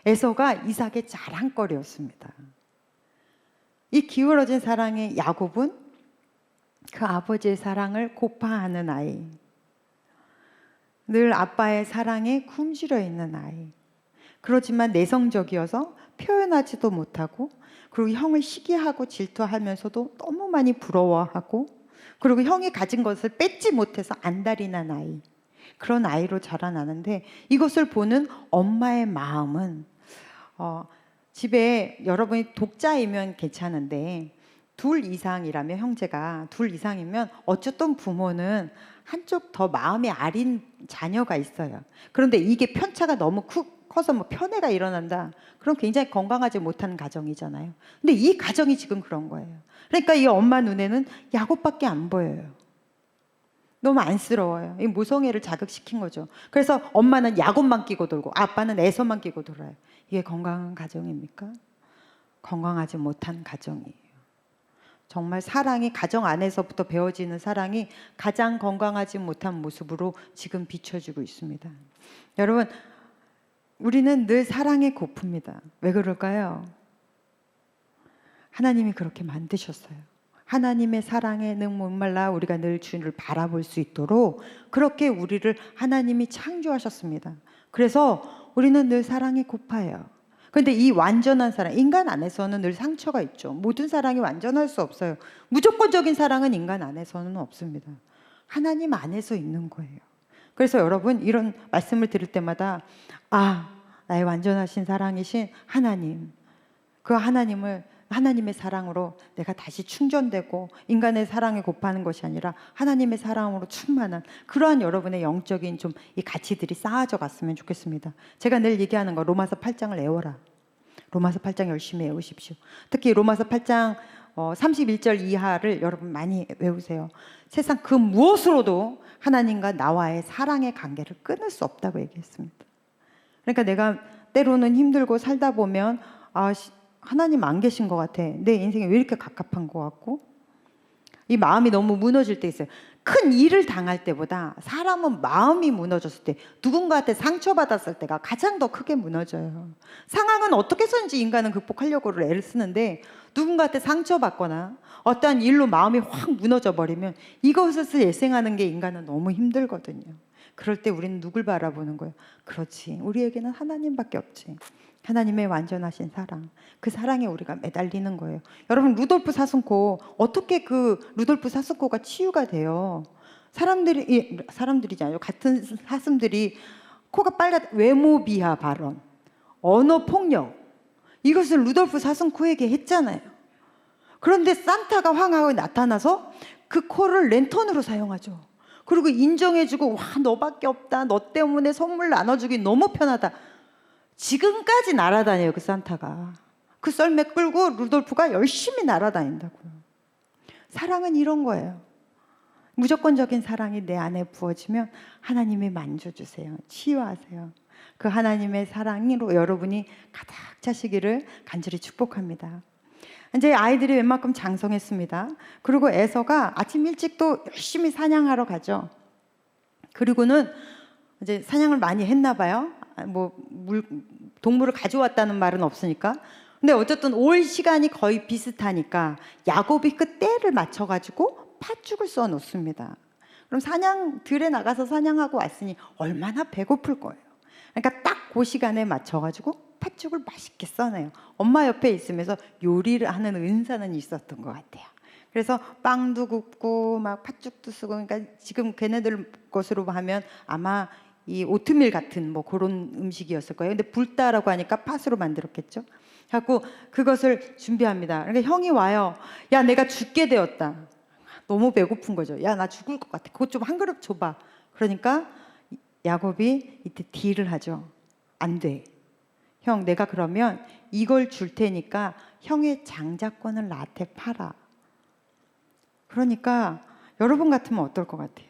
에서가 이삭의 자랑거리였습니다. 이 기울어진 사랑의 야곱은 그 아버지의 사랑을 고파하는 아이, 늘 아빠의 사랑에 굶주려 있는 아이, 그렇지만 내성적이어서 표현하지도 못하고, 그리고 형을 시기하고 질투하면서도 너무 많이 부러워하고, 그리고 형이 가진 것을 뺏지 못해서 안달이 난 아이, 그런 아이로 자라나는데, 이것을 보는 엄마의 마음은 집에 여러분이 독자이면 괜찮은데 둘 이상이라면, 형제가 둘 이상이면 어쨌든 부모는 한쪽 더 마음이 아린 자녀가 있어요. 그런데 이게 편차가 너무 커서 뭐 편애가 일어난다, 그럼 굉장히 건강하지 못한 가정이잖아요. 근데 이 가정이 지금 그런 거예요. 그러니까 이 엄마 눈에는 야곱밖에 안 보여요. 너무 안쓰러워요. 이 모성애를 자극시킨 거죠. 그래서 엄마는 야곱만 끼고 돌고 아빠는 에서만 끼고 돌아요. 이게 건강한 가정입니까? 건강하지 못한 가정이에요. 정말 사랑이 가정 안에서부터 배워지는 사랑이 가장 건강하지 못한 모습으로 지금 비춰지고 있습니다. 여러분, 우리는 늘 사랑에 고픕니다. 왜 그럴까요? 하나님이 그렇게 만드셨어요. 하나님의 사랑에 능 목말라 우리가 늘 주를 바라볼 수 있도록 그렇게 우리를 하나님이 창조하셨습니다. 그래서 우리는 늘 사랑이 고파요. 그런데 이 완전한 사랑, 인간 안에서는 늘 상처가 있죠. 모든 사랑이 완전할 수 없어요. 무조건적인 사랑은 인간 안에서는 없습니다. 하나님 안에서 있는 거예요. 그래서 여러분 이런 말씀을 들을 때마다 나의 완전하신 사랑이신 하나님, 그 하나님의 사랑으로 내가 다시 충전되고 인간의 사랑에 곱하는 것이 아니라 하나님의 사랑으로 충만한 그러한 여러분의 영적인 좀 이 가치들이 쌓아져 갔으면 좋겠습니다. 제가 늘 얘기하는 거 로마서 8장을 외워라. 로마서 8장 열심히 외우십시오. 특히 로마서 8장 31절 이하를 여러분 많이 외우세요. 세상 그 무엇으로도 하나님과 나와의 사랑의 관계를 끊을 수 없다고 얘기했습니다. 그러니까 내가 때로는 힘들고 살다 보면 하나님 안 계신 것 같아. 내 인생이 왜 이렇게 갑갑한 것 같고 이 마음이 너무 무너질 때 있어요. 큰 일을 당할 때보다 사람은 마음이 무너졌을 때 누군가한테 상처받았을 때가 가장 더 크게 무너져요. 상황은 어떻게 해서든지 인간은 극복하려고 애를 쓰는데 누군가한테 상처받거나 어떠한 일로 마음이 확 무너져 버리면 이것을 예생하는 게 인간은 너무 힘들거든요. 그럴 때 우리는 누굴 바라보는 거예요? 그렇지, 우리에게는 하나님밖에 없지. 하나님의 완전하신 사랑, 그 사랑에 우리가 매달리는 거예요. 여러분 루돌프 사슴코, 어떻게 그 루돌프 사슴코가 치유가 돼요? 사람들이지 않아요. 같은 사슴들이 코가 외모 비하 발언, 언어 폭력, 이것을 루돌프 사슴코에게 했잖아요. 그런데 산타가 황하게 나타나서 그 코를 랜턴으로 사용하죠. 그리고 인정해주고 너밖에 없다, 너 때문에 선물 나눠주기 너무 편하다. 지금까지 날아다녀요. 그 산타가 그 썰매 끌고 루돌프가 열심히 날아다닌다고요. 사랑은 이런 거예요. 무조건적인 사랑이 내 안에 부어지면 하나님이 만져주세요. 치유하세요. 그 하나님의 사랑으로 여러분이 가득 차시기를 간절히 축복합니다. 이제 아이들이 웬만큼 장성했습니다. 그리고 에서가 아침 일찍 또 열심히 사냥하러 가죠. 그리고는 이제 사냥을 많이 했나 봐요. 동물을 가져왔다는 말은 없으니까. 근데 어쨌든 올 시간이 거의 비슷하니까 야곱이 그 때를 맞춰가지고 팥죽을 써 놓습니다. 그럼 들에 나가서 사냥하고 왔으니 얼마나 배고플 거예요. 그러니까 딱 그 시간에 맞춰가지고 팥죽을 맛있게 써내요. 엄마 옆에 있으면서 요리를 하는 은사는 있었던 것 같아요. 그래서 빵도 굽고 막 팥죽도 쓰고, 그러니까 지금 걔네들 것으로 하면 아마 이 오트밀 같은 그런 음식이었을 거예요. 근데 불다라고 하니까 팥으로 만들었겠죠. 하고 그것을 준비합니다. 그러니까 형이 와요. 야, 내가 죽게 되었다. 너무 배고픈 거죠. 야, 나 죽을 것 같아. 그것 좀 한 그릇 줘봐. 그러니까 야곱이 이때 딜을 하죠. 안 돼. 형, 내가 그러면 이걸 줄 테니까 형의 장자권을 나한테 팔아. 그러니까 여러분 같으면 어떨 것 같아요?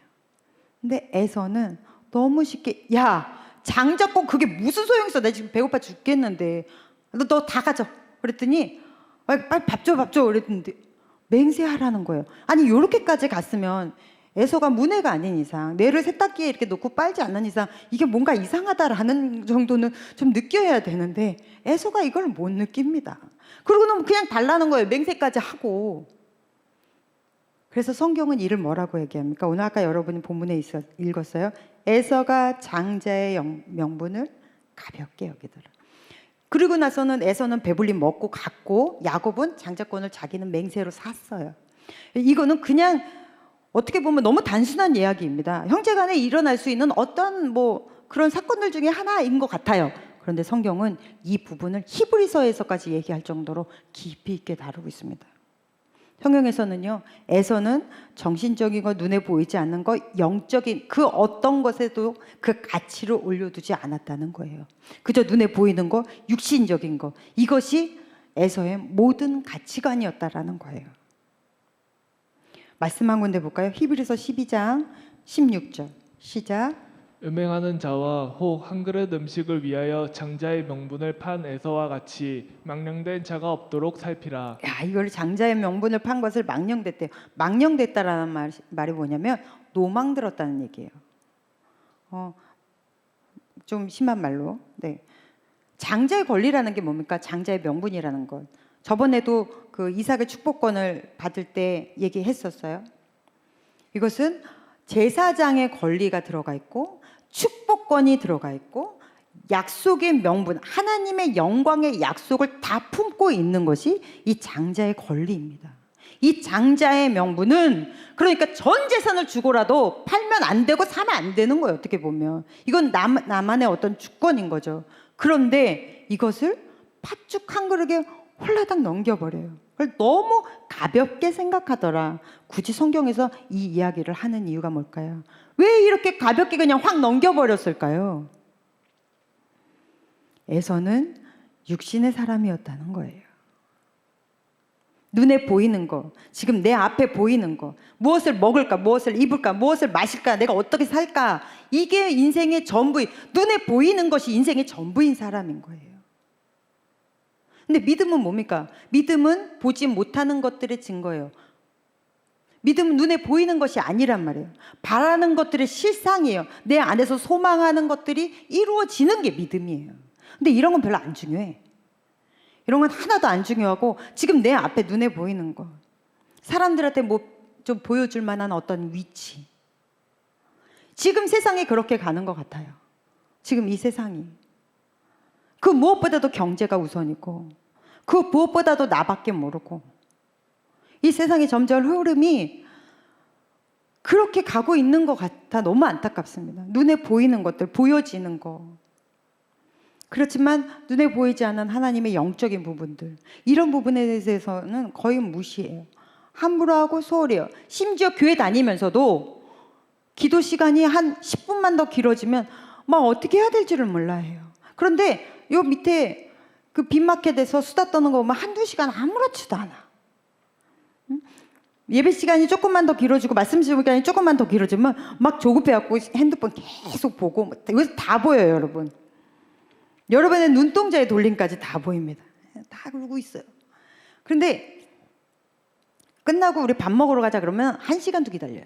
근데 에서는 너무 쉽게, 야, 장자권 그게 무슨 소용 있어? 나 지금 배고파 죽겠는데 너 다 가져. 그랬더니 빨리 밥 줘 그랬는데 맹세하라는 거예요. 아니 이렇게까지 갔으면 에서가 문해가 아닌 이상, 뇌를 세탁기에 이렇게 놓고 빨지 않는 이상 이게 뭔가 이상하다라는 정도는 좀 느껴야 되는데 에서가 이걸 못 느낍니다. 그러고는 그냥 달라는 거예요. 맹세까지 하고. 그래서 성경은 이를 뭐라고 얘기합니까? 오늘 아까 여러분이 본문에 읽었어요. 에서가 장자의 명분을 가볍게 여기더라. 그리고 나서는 에서는 배불리 먹고 갔고 야곱은 장자권을 자기는 맹세로 샀어요. 이거는 그냥 어떻게 보면 너무 단순한 이야기입니다. 형제간에 일어날 수 있는 어떤 그런 사건들 중에 하나인 것 같아요. 그런데 성경은 이 부분을 히브리서에서까지 얘기할 정도로 깊이 있게 다루고 있습니다. 성경에서는요, 에서는 정신적인 거, 눈에 보이지 않는 거, 영적인 그 어떤 것에도 그 가치를 올려두지 않았다는 거예요. 그저 눈에 보이는 거, 육신적인 거, 이것이 에서의 모든 가치관이었다라는 거예요. 말씀 한 군데 볼까요? 히브리서 12장 16절 시작. 음행하는 자와 혹 한 그릇 음식을 위하여 장자의 명분을 판 에서와 같이 망령된 자가 없도록 살피라. 야, 이걸 장자의 명분을 판 것을 망령됐대요. 망령됐다라는 말이 뭐냐면 노망 들었다는 얘기예요. 좀 심한 말로. 네. 장자의 권리라는 게 뭡니까? 장자의 명분이라는 것. 저번에도 그 이삭의 축복권을 받을 때 얘기했었어요. 이것은 제사장의 권리가 들어가 있고 축복권이 들어가 있고 약속의 명분, 하나님의 영광의 약속을 다 품고 있는 것이 이 장자의 권리입니다. 이 장자의 명분은 그러니까 전 재산을 주고라도 팔면 안 되고 사면 안 되는 거예요. 어떻게 보면 이건 나만의 어떤 주권인 거죠. 그런데 이것을 팥죽 한 그릇에 홀라당 넘겨버려요. 그걸 너무 가볍게 생각하더라. 굳이 성경에서 이 이야기를 하는 이유가 뭘까요? 왜 이렇게 가볍게 그냥 확 넘겨버렸을까요? 에서는 육신의 사람이었다는 거예요. 눈에 보이는 거, 지금 내 앞에 보이는 거, 무엇을 먹을까, 무엇을 입을까, 무엇을 마실까, 내가 어떻게 살까, 이게 인생의 전부인, 눈에 보이는 것이 인생의 전부인 사람인 거예요. 근데 믿음은 뭡니까? 믿음은 보지 못하는 것들의 증거예요. 믿음은 눈에 보이는 것이 아니란 말이에요. 바라는 것들의 실상이에요. 내 안에서 소망하는 것들이 이루어지는 게 믿음이에요. 근데 이런 건 별로 안 중요해. 이런 건 하나도 안 중요하고 지금 내 앞에 눈에 보이는 거, 사람들한테 뭐 좀 보여줄 만한 어떤 위치, 지금 세상이 그렇게 가는 것 같아요. 지금 이 세상이 그 무엇보다도 경제가 우선이고 그 무엇보다도 나밖에 모르고 이 세상의 점점 흐름이 그렇게 가고 있는 것 같아 너무 안타깝습니다. 눈에 보이는 것들, 보여지는 거. 그렇지만 눈에 보이지 않는 하나님의 영적인 부분들, 이런 부분에 대해서는 거의 무시해요. 함부로 하고 소홀히 해요. 심지어 교회 다니면서도 기도 시간이 한 10분만 더 길어지면 막 어떻게 해야 될지를 몰라요. 그런데 요 밑에 그 빈마켓에서 수다 떠는 거 보면 한두 시간 아무렇지도 않아. 예배 시간이 조금만 더 길어지고 말씀 시간이 조금만 더 길어지면 막 조급해갖고 핸드폰 계속 보고, 이거 다 보여요, 여러분. 여러분의 눈동자의 돌림까지 다 보입니다. 다 그러고 있어요. 그런데 끝나고 우리 밥 먹으러 가자 그러면 1시간도 기다려요.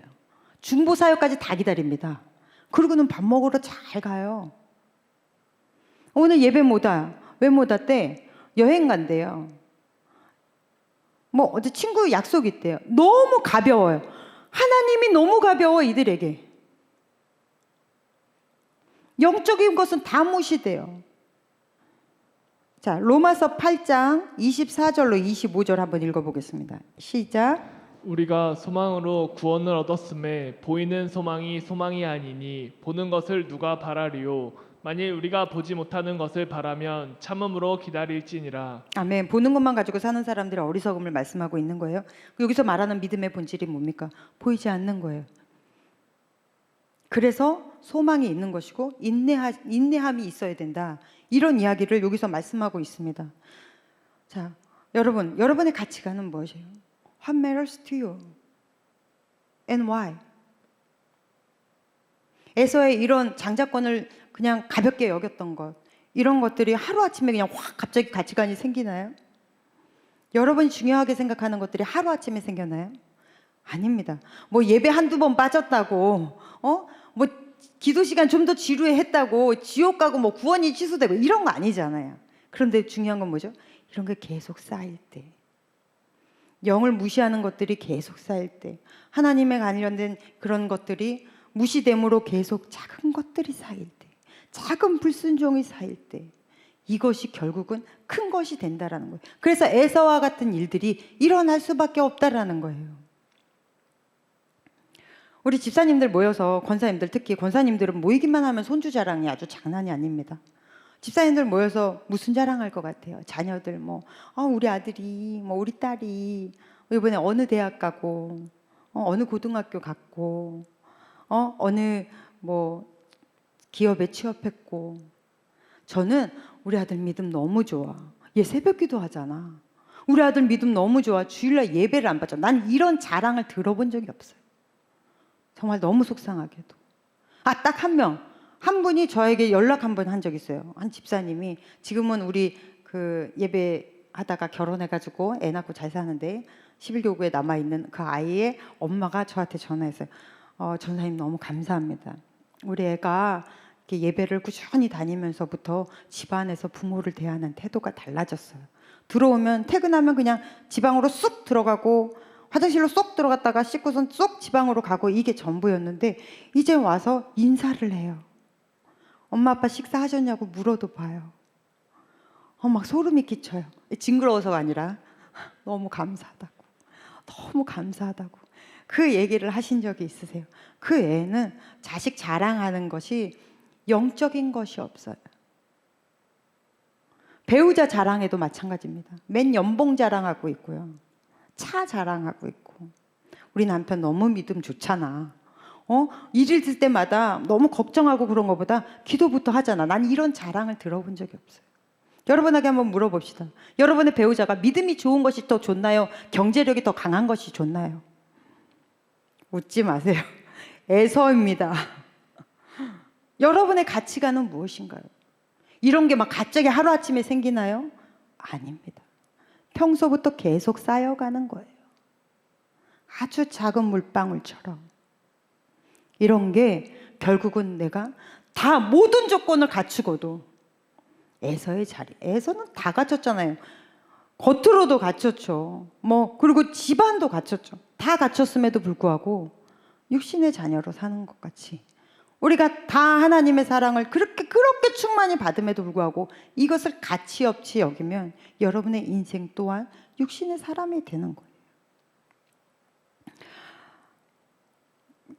중보 사역까지 다 기다립니다. 그러고는 밥 먹으러 잘 가요. 오늘 예배 뭐다? 왜 뭐다 때? 여행 간대요. 뭐 어제 친구 약속 있대요. 너무 가벼워요. 하나님이 너무 가벼워 이들에게. 영적인 것은 다 무시돼요. 자, 로마서 8장 24절로 25절 한번 읽어보겠습니다. 시작. 우리가 소망으로 구원을 얻었음에 보이는 소망이 소망이 아니니 보는 것을 누가 바라리요. 만일 우리가 보지 못하는 것을 바라면 참음으로 기다릴지니라. 아멘. 보는 것만 가지고 사는 사람들의 어리석음을 말씀하고 있는 거예요. 여기서 말하는 믿음의 본질이 뭡니까? 보이지 않는 거예요. 그래서 소망이 있는 것이고 인내함이 있어야 된다. 이런 이야기를 여기서 말씀하고 있습니다. 자, 여러분의 가치관은 무엇이에요? What matters to you? And why? 에서의 이런 장자권을 그냥 가볍게 여겼던 것, 이런 것들이 하루아침에 그냥 확 갑자기 가치관이 생기나요? 여러분이 중요하게 생각하는 것들이 하루아침에 생겨나요? 아닙니다. 뭐 예배 한두 번 빠졌다고, 뭐 기도 시간 좀 더 지루해 했다고 지옥 가고 뭐 구원이 취소되고 이런 거 아니잖아요. 그런데 중요한 건 뭐죠? 이런 게 계속 쌓일 때, 영을 무시하는 것들이 계속 쌓일 때, 하나님에 관련된 그런 것들이 무시됨으로 계속 작은 것들이 쌓일 때, 작은 불순종이 쌓일 때, 이것이 결국은 큰 것이 된다라는 거예요. 그래서 에서와 같은 일들이 일어날 수밖에 없다라는 거예요. 우리 집사님들 모여서, 권사님들, 특히 권사님들은 모이기만 하면 손주 자랑이 아주 장난이 아닙니다. 집사님들 모여서 무슨 자랑할 것 같아요? 자녀들 우리 아들이, 우리 딸이 이번에 어느 대학 가고, 어느 고등학교 갔고, 어느 기업에 취업했고. 저는 우리 아들 믿음 너무 좋아. 얘 새벽기도 하잖아. 우리 아들 믿음 너무 좋아. 주일날 예배를 안 받죠. 난 이런 자랑을 들어본 적이 없어요. 정말 너무 속상하게도. 딱 한 분이 저에게 연락 한 번 한 적 있어요. 한 집사님이, 지금은 우리 예배하다가 결혼해가지고 애 낳고 잘 사는데 11교구에 남아있는 그 아이의 엄마가 저한테 전화했어요. 전사님 너무 감사합니다. 우리 애가 예배를 꾸준히 다니면서부터 집안에서 부모를 대하는 태도가 달라졌어요. 들어오면 퇴근하면 그냥 지방으로 쑥 들어가고 화장실로 쏙 들어갔다가 씻고선 쏙 지방으로 가고 이게 전부였는데 이제 와서 인사를 해요. 엄마 아빠 식사하셨냐고 물어도 봐요. 막 소름이 끼쳐요. 징그러워서가 아니라 너무 감사하다고. 너무 감사하다고. 그 얘기를 하신 적이 있으세요? 그 애는 자식 자랑하는 것이 영적인 것이 없어요. 배우자 자랑해도 마찬가지입니다. 맨 연봉 자랑하고 있고요. 차 자랑하고 있고. 우리 남편 너무 믿음 좋잖아. 일 있을 때마다 너무 걱정하고 그런 것보다 기도부터 하잖아. 난 이런 자랑을 들어본 적이 없어요. 여러분에게 한번 물어봅시다. 여러분의 배우자가 믿음이 좋은 것이 더 좋나요? 경제력이 더 강한 것이 좋나요? 웃지 마세요. 애서입니다. 여러분의 가치관은 무엇인가요? 이런 게 막 갑자기 하루아침에 생기나요? 아닙니다. 평소부터 계속 쌓여가는 거예요. 아주 작은 물방울처럼. 이런 게 결국은 내가 다 모든 조건을 갖추고도 에서의 자리. 에서는 다 갖췄잖아요. 겉으로도 갖췄죠. 그리고 집안도 갖췄죠. 다 갖췄음에도 불구하고 육신의 자녀로 사는 것 같이 우리가 다 하나님의 사랑을 그렇게 충만히 받음에도 불구하고 이것을 가치 없이 여기면 여러분의 인생 또한 육신의 사람이 되는 거예요.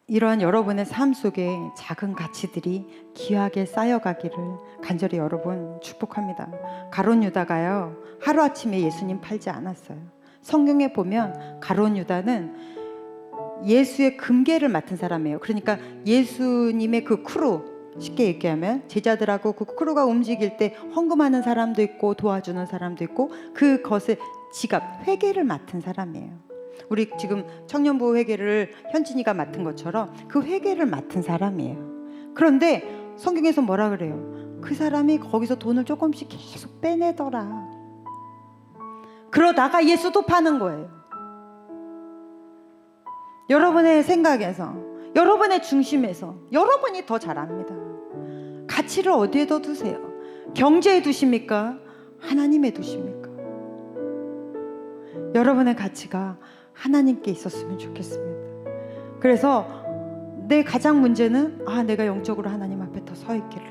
이러한 여러분의 삶 속에 작은 가치들이 귀하게 쌓여가기를 간절히 여러분 축복합니다. 가룟 유다가요 하루아침에 예수님 팔지 않았어요. 성경에 보면 가룟 유다는 예수의 금계를 맡은 사람이에요. 그러니까 예수님의 그 크루, 쉽게 얘기하면 제자들하고 그 크루가 움직일 때 헌금하는 사람도 있고 도와주는 사람도 있고 그것의 지갑, 회계를 맡은 사람이에요. 우리 지금 청년부호 회계를 현진이가 맡은 것처럼 그 회계를 맡은 사람이에요. 그런데 성경에서 뭐라 그래요? 그 사람이 거기서 돈을 조금씩 계속 빼내더라. 그러다가 예수도 파는 거예요. 여러분의 생각에서, 여러분의 중심에서 여러분이 더 잘합니다. 가치를 어디에 더 두세요? 경제에 두십니까? 하나님에 두십니까? 여러분의 가치가 하나님께 있었으면 좋겠습니다. 그래서 내 가장 문제는 내가 영적으로 하나님 앞에 더 서 있기를.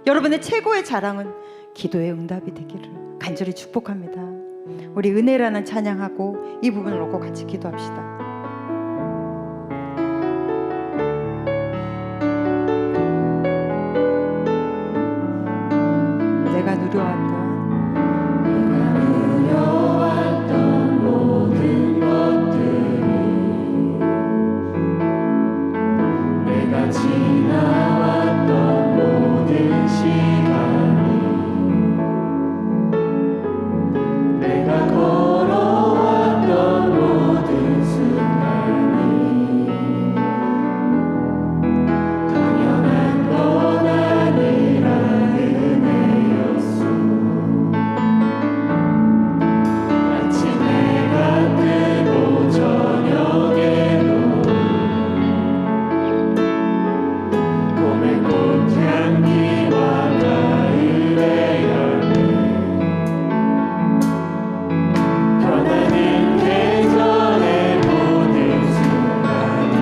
여러분의 최고의 자랑은 기도의 응답이 되기를 간절히 축복합니다. 우리 은혜라는 찬양하고 이 부분을 놓고 같이 기도합시다. 내가 누려왔던 모든 것들이 내가 지나왔던 모든 시간이 내가 걸어왔던 모든 순간이 당연한 건 아니라 은혜였소. 마치 해가 뜨고 저녁에도 봄의 꽃향기와 가을의 향기 변하는 계절의 모든 순간이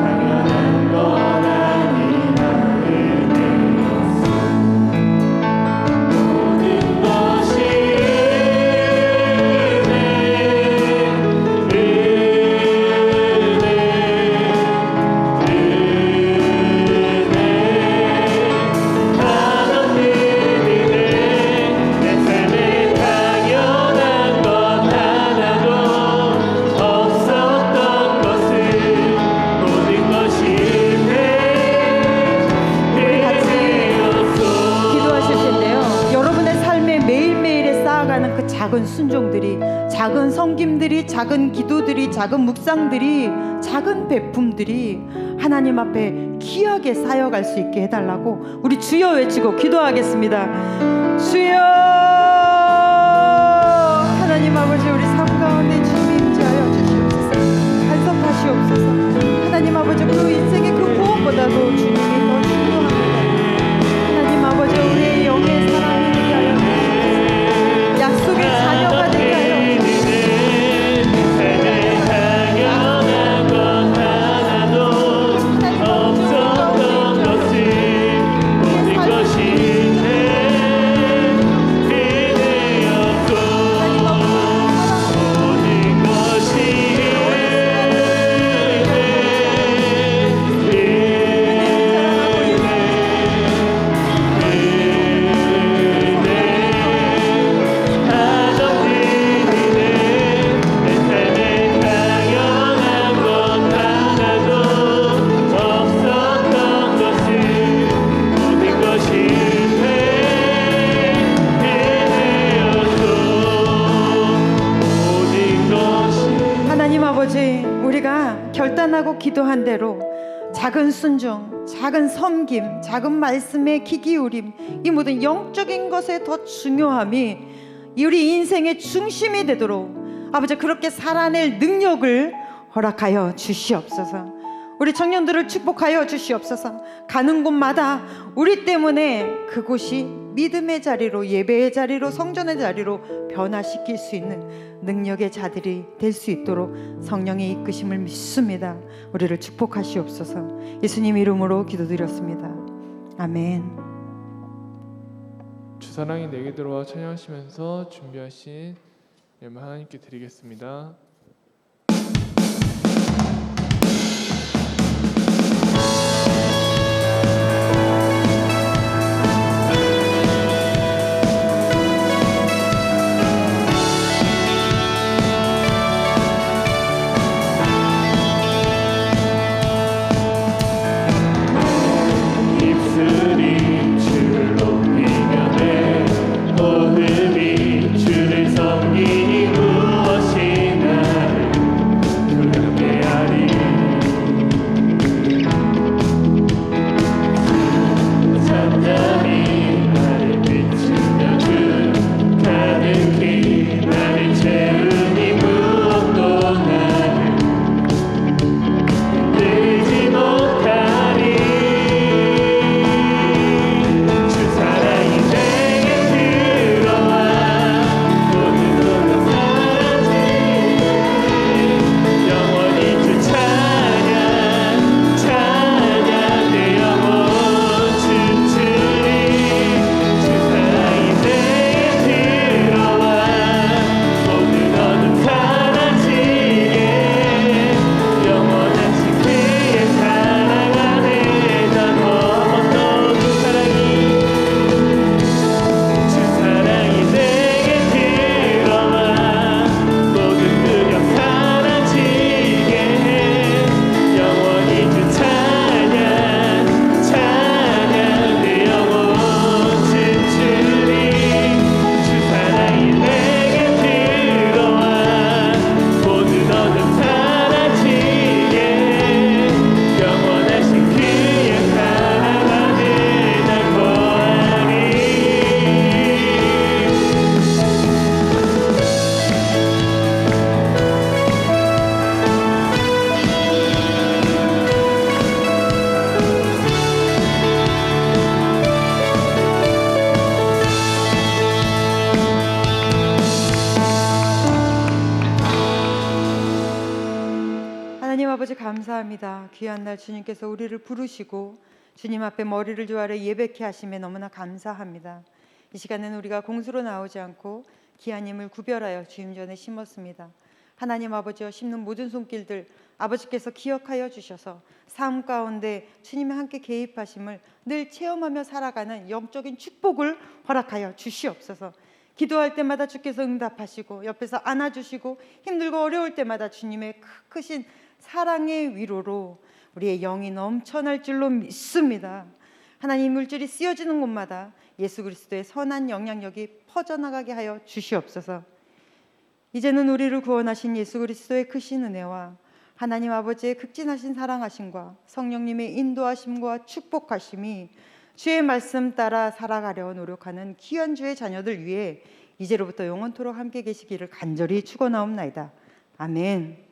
당연한 건 아니라 은혜였소. 모든 것이 한없는 은혜. 내 삶에 당연한 것 하나도 없었던 것을 모든 것이 우리 같이 기도하실 텐데요. 여러분의 삶에 매일매일에 쌓아가는 그 작은 순종들이, 작은 섬김들이, 작은 기도들이, 작은 묵상들이, 작은 베품들이 하나님 앞에 귀하게 쌓여갈 수 있게 해달라고 우리 주여 외치고 기도하겠습니다. 주여, 하나님 아버지, 우리 삶 가운데 주님 임재하여 주시옵소서. 간섭하시옵소서. 하나님 아버지, 그 인생의 그 무엇보다도 주님이 더 중요합니다. 하나님 아버지, 우리의 영의 사랑이 대로 기도한 대로 작은 순종, 작은 섬김, 작은 말씀에 귀 기울임, 이 모든 영적인 것에 더 중요함이 우리 인생의 중심이 되도록 아버지 그렇게 살아낼 능력을 허락하여 주시옵소서. 우리 청년들을 축복하여 주시옵소서. 가는 곳마다 우리 때문에 그곳이 믿음의 자리로, 예배의 자리로, 성전의 자리로 변화시킬 수 있는 능력의 자들이 될 수 있도록 성령의 이끄심을 믿습니다. 우리를 축복하시옵소서. 예수님 이름으로 기도드렸습니다. 아멘. 주사랑이 내게 들어와 찬양하시면서 준비하신 예물 하나님께 드리겠습니다. 입술이 주를 높이며 내 호흡이 주를 섬기니 무엇이 나를 두렵게 하리. 잠잠히 나를 비추며 주 가득히 나를 채우니 무엇도 나를 들지 못하리. 주 사랑이 내게 들어와 모든 것은 사라지네. 영원히 주 찬양 찬양 내 영혼 춤추리. 주 사랑이 내게 들어와 모든 어둠 사라지게 영원하신 그의 사랑 안에 난 멈춰. 주 사랑이 내게 들어와 모든 끄적 사라지게 영원히 주 찬양 찬양 내 영혼 춤추리. 주 사랑이 내게 들어와 모든 어둠 사라지게 영원하신 그의 사랑 안에 날 거하리. 하나님 아버지 감사합니다. 귀한 날 주님께서 우리를 부르시고 주님 앞에 머리를 조아려 예배케 하심에 너무나 감사합니다. 이 시간에는 우리가 공수로 나오지 않고 귀한 힘을 구별하여 주님 전에 심었습니다. 하나님 아버지여, 심는 모든 손길들 아버지께서 기억하여 주셔서 삶 가운데 주님의 함께 개입하심을 늘 체험하며 살아가는 영적인 축복을 허락하여 주시옵소서. 기도할 때마다 주께서 응답하시고 옆에서 안아주시고 힘들고 어려울 때마다 주님의 크신 사랑의 위로로 우리의 영이 넘쳐날 줄로 믿습니다. 하나님 물질이 쓰여지는 곳마다 예수 그리스도의 선한 영향력이 퍼져나가게 하여 주시옵소서. 이제는 우리를 구원하신 예수 그리스도의 크신 은혜와 하나님 아버지의 극진하신 사랑하심과 성령님의 인도하심과 축복하심이 주의 말씀 따라 살아가려 노력하는 귀한 주의 자녀들 위해 이제로부터 영원토록 함께 계시기를 간절히 축원하옵나이다. 아멘.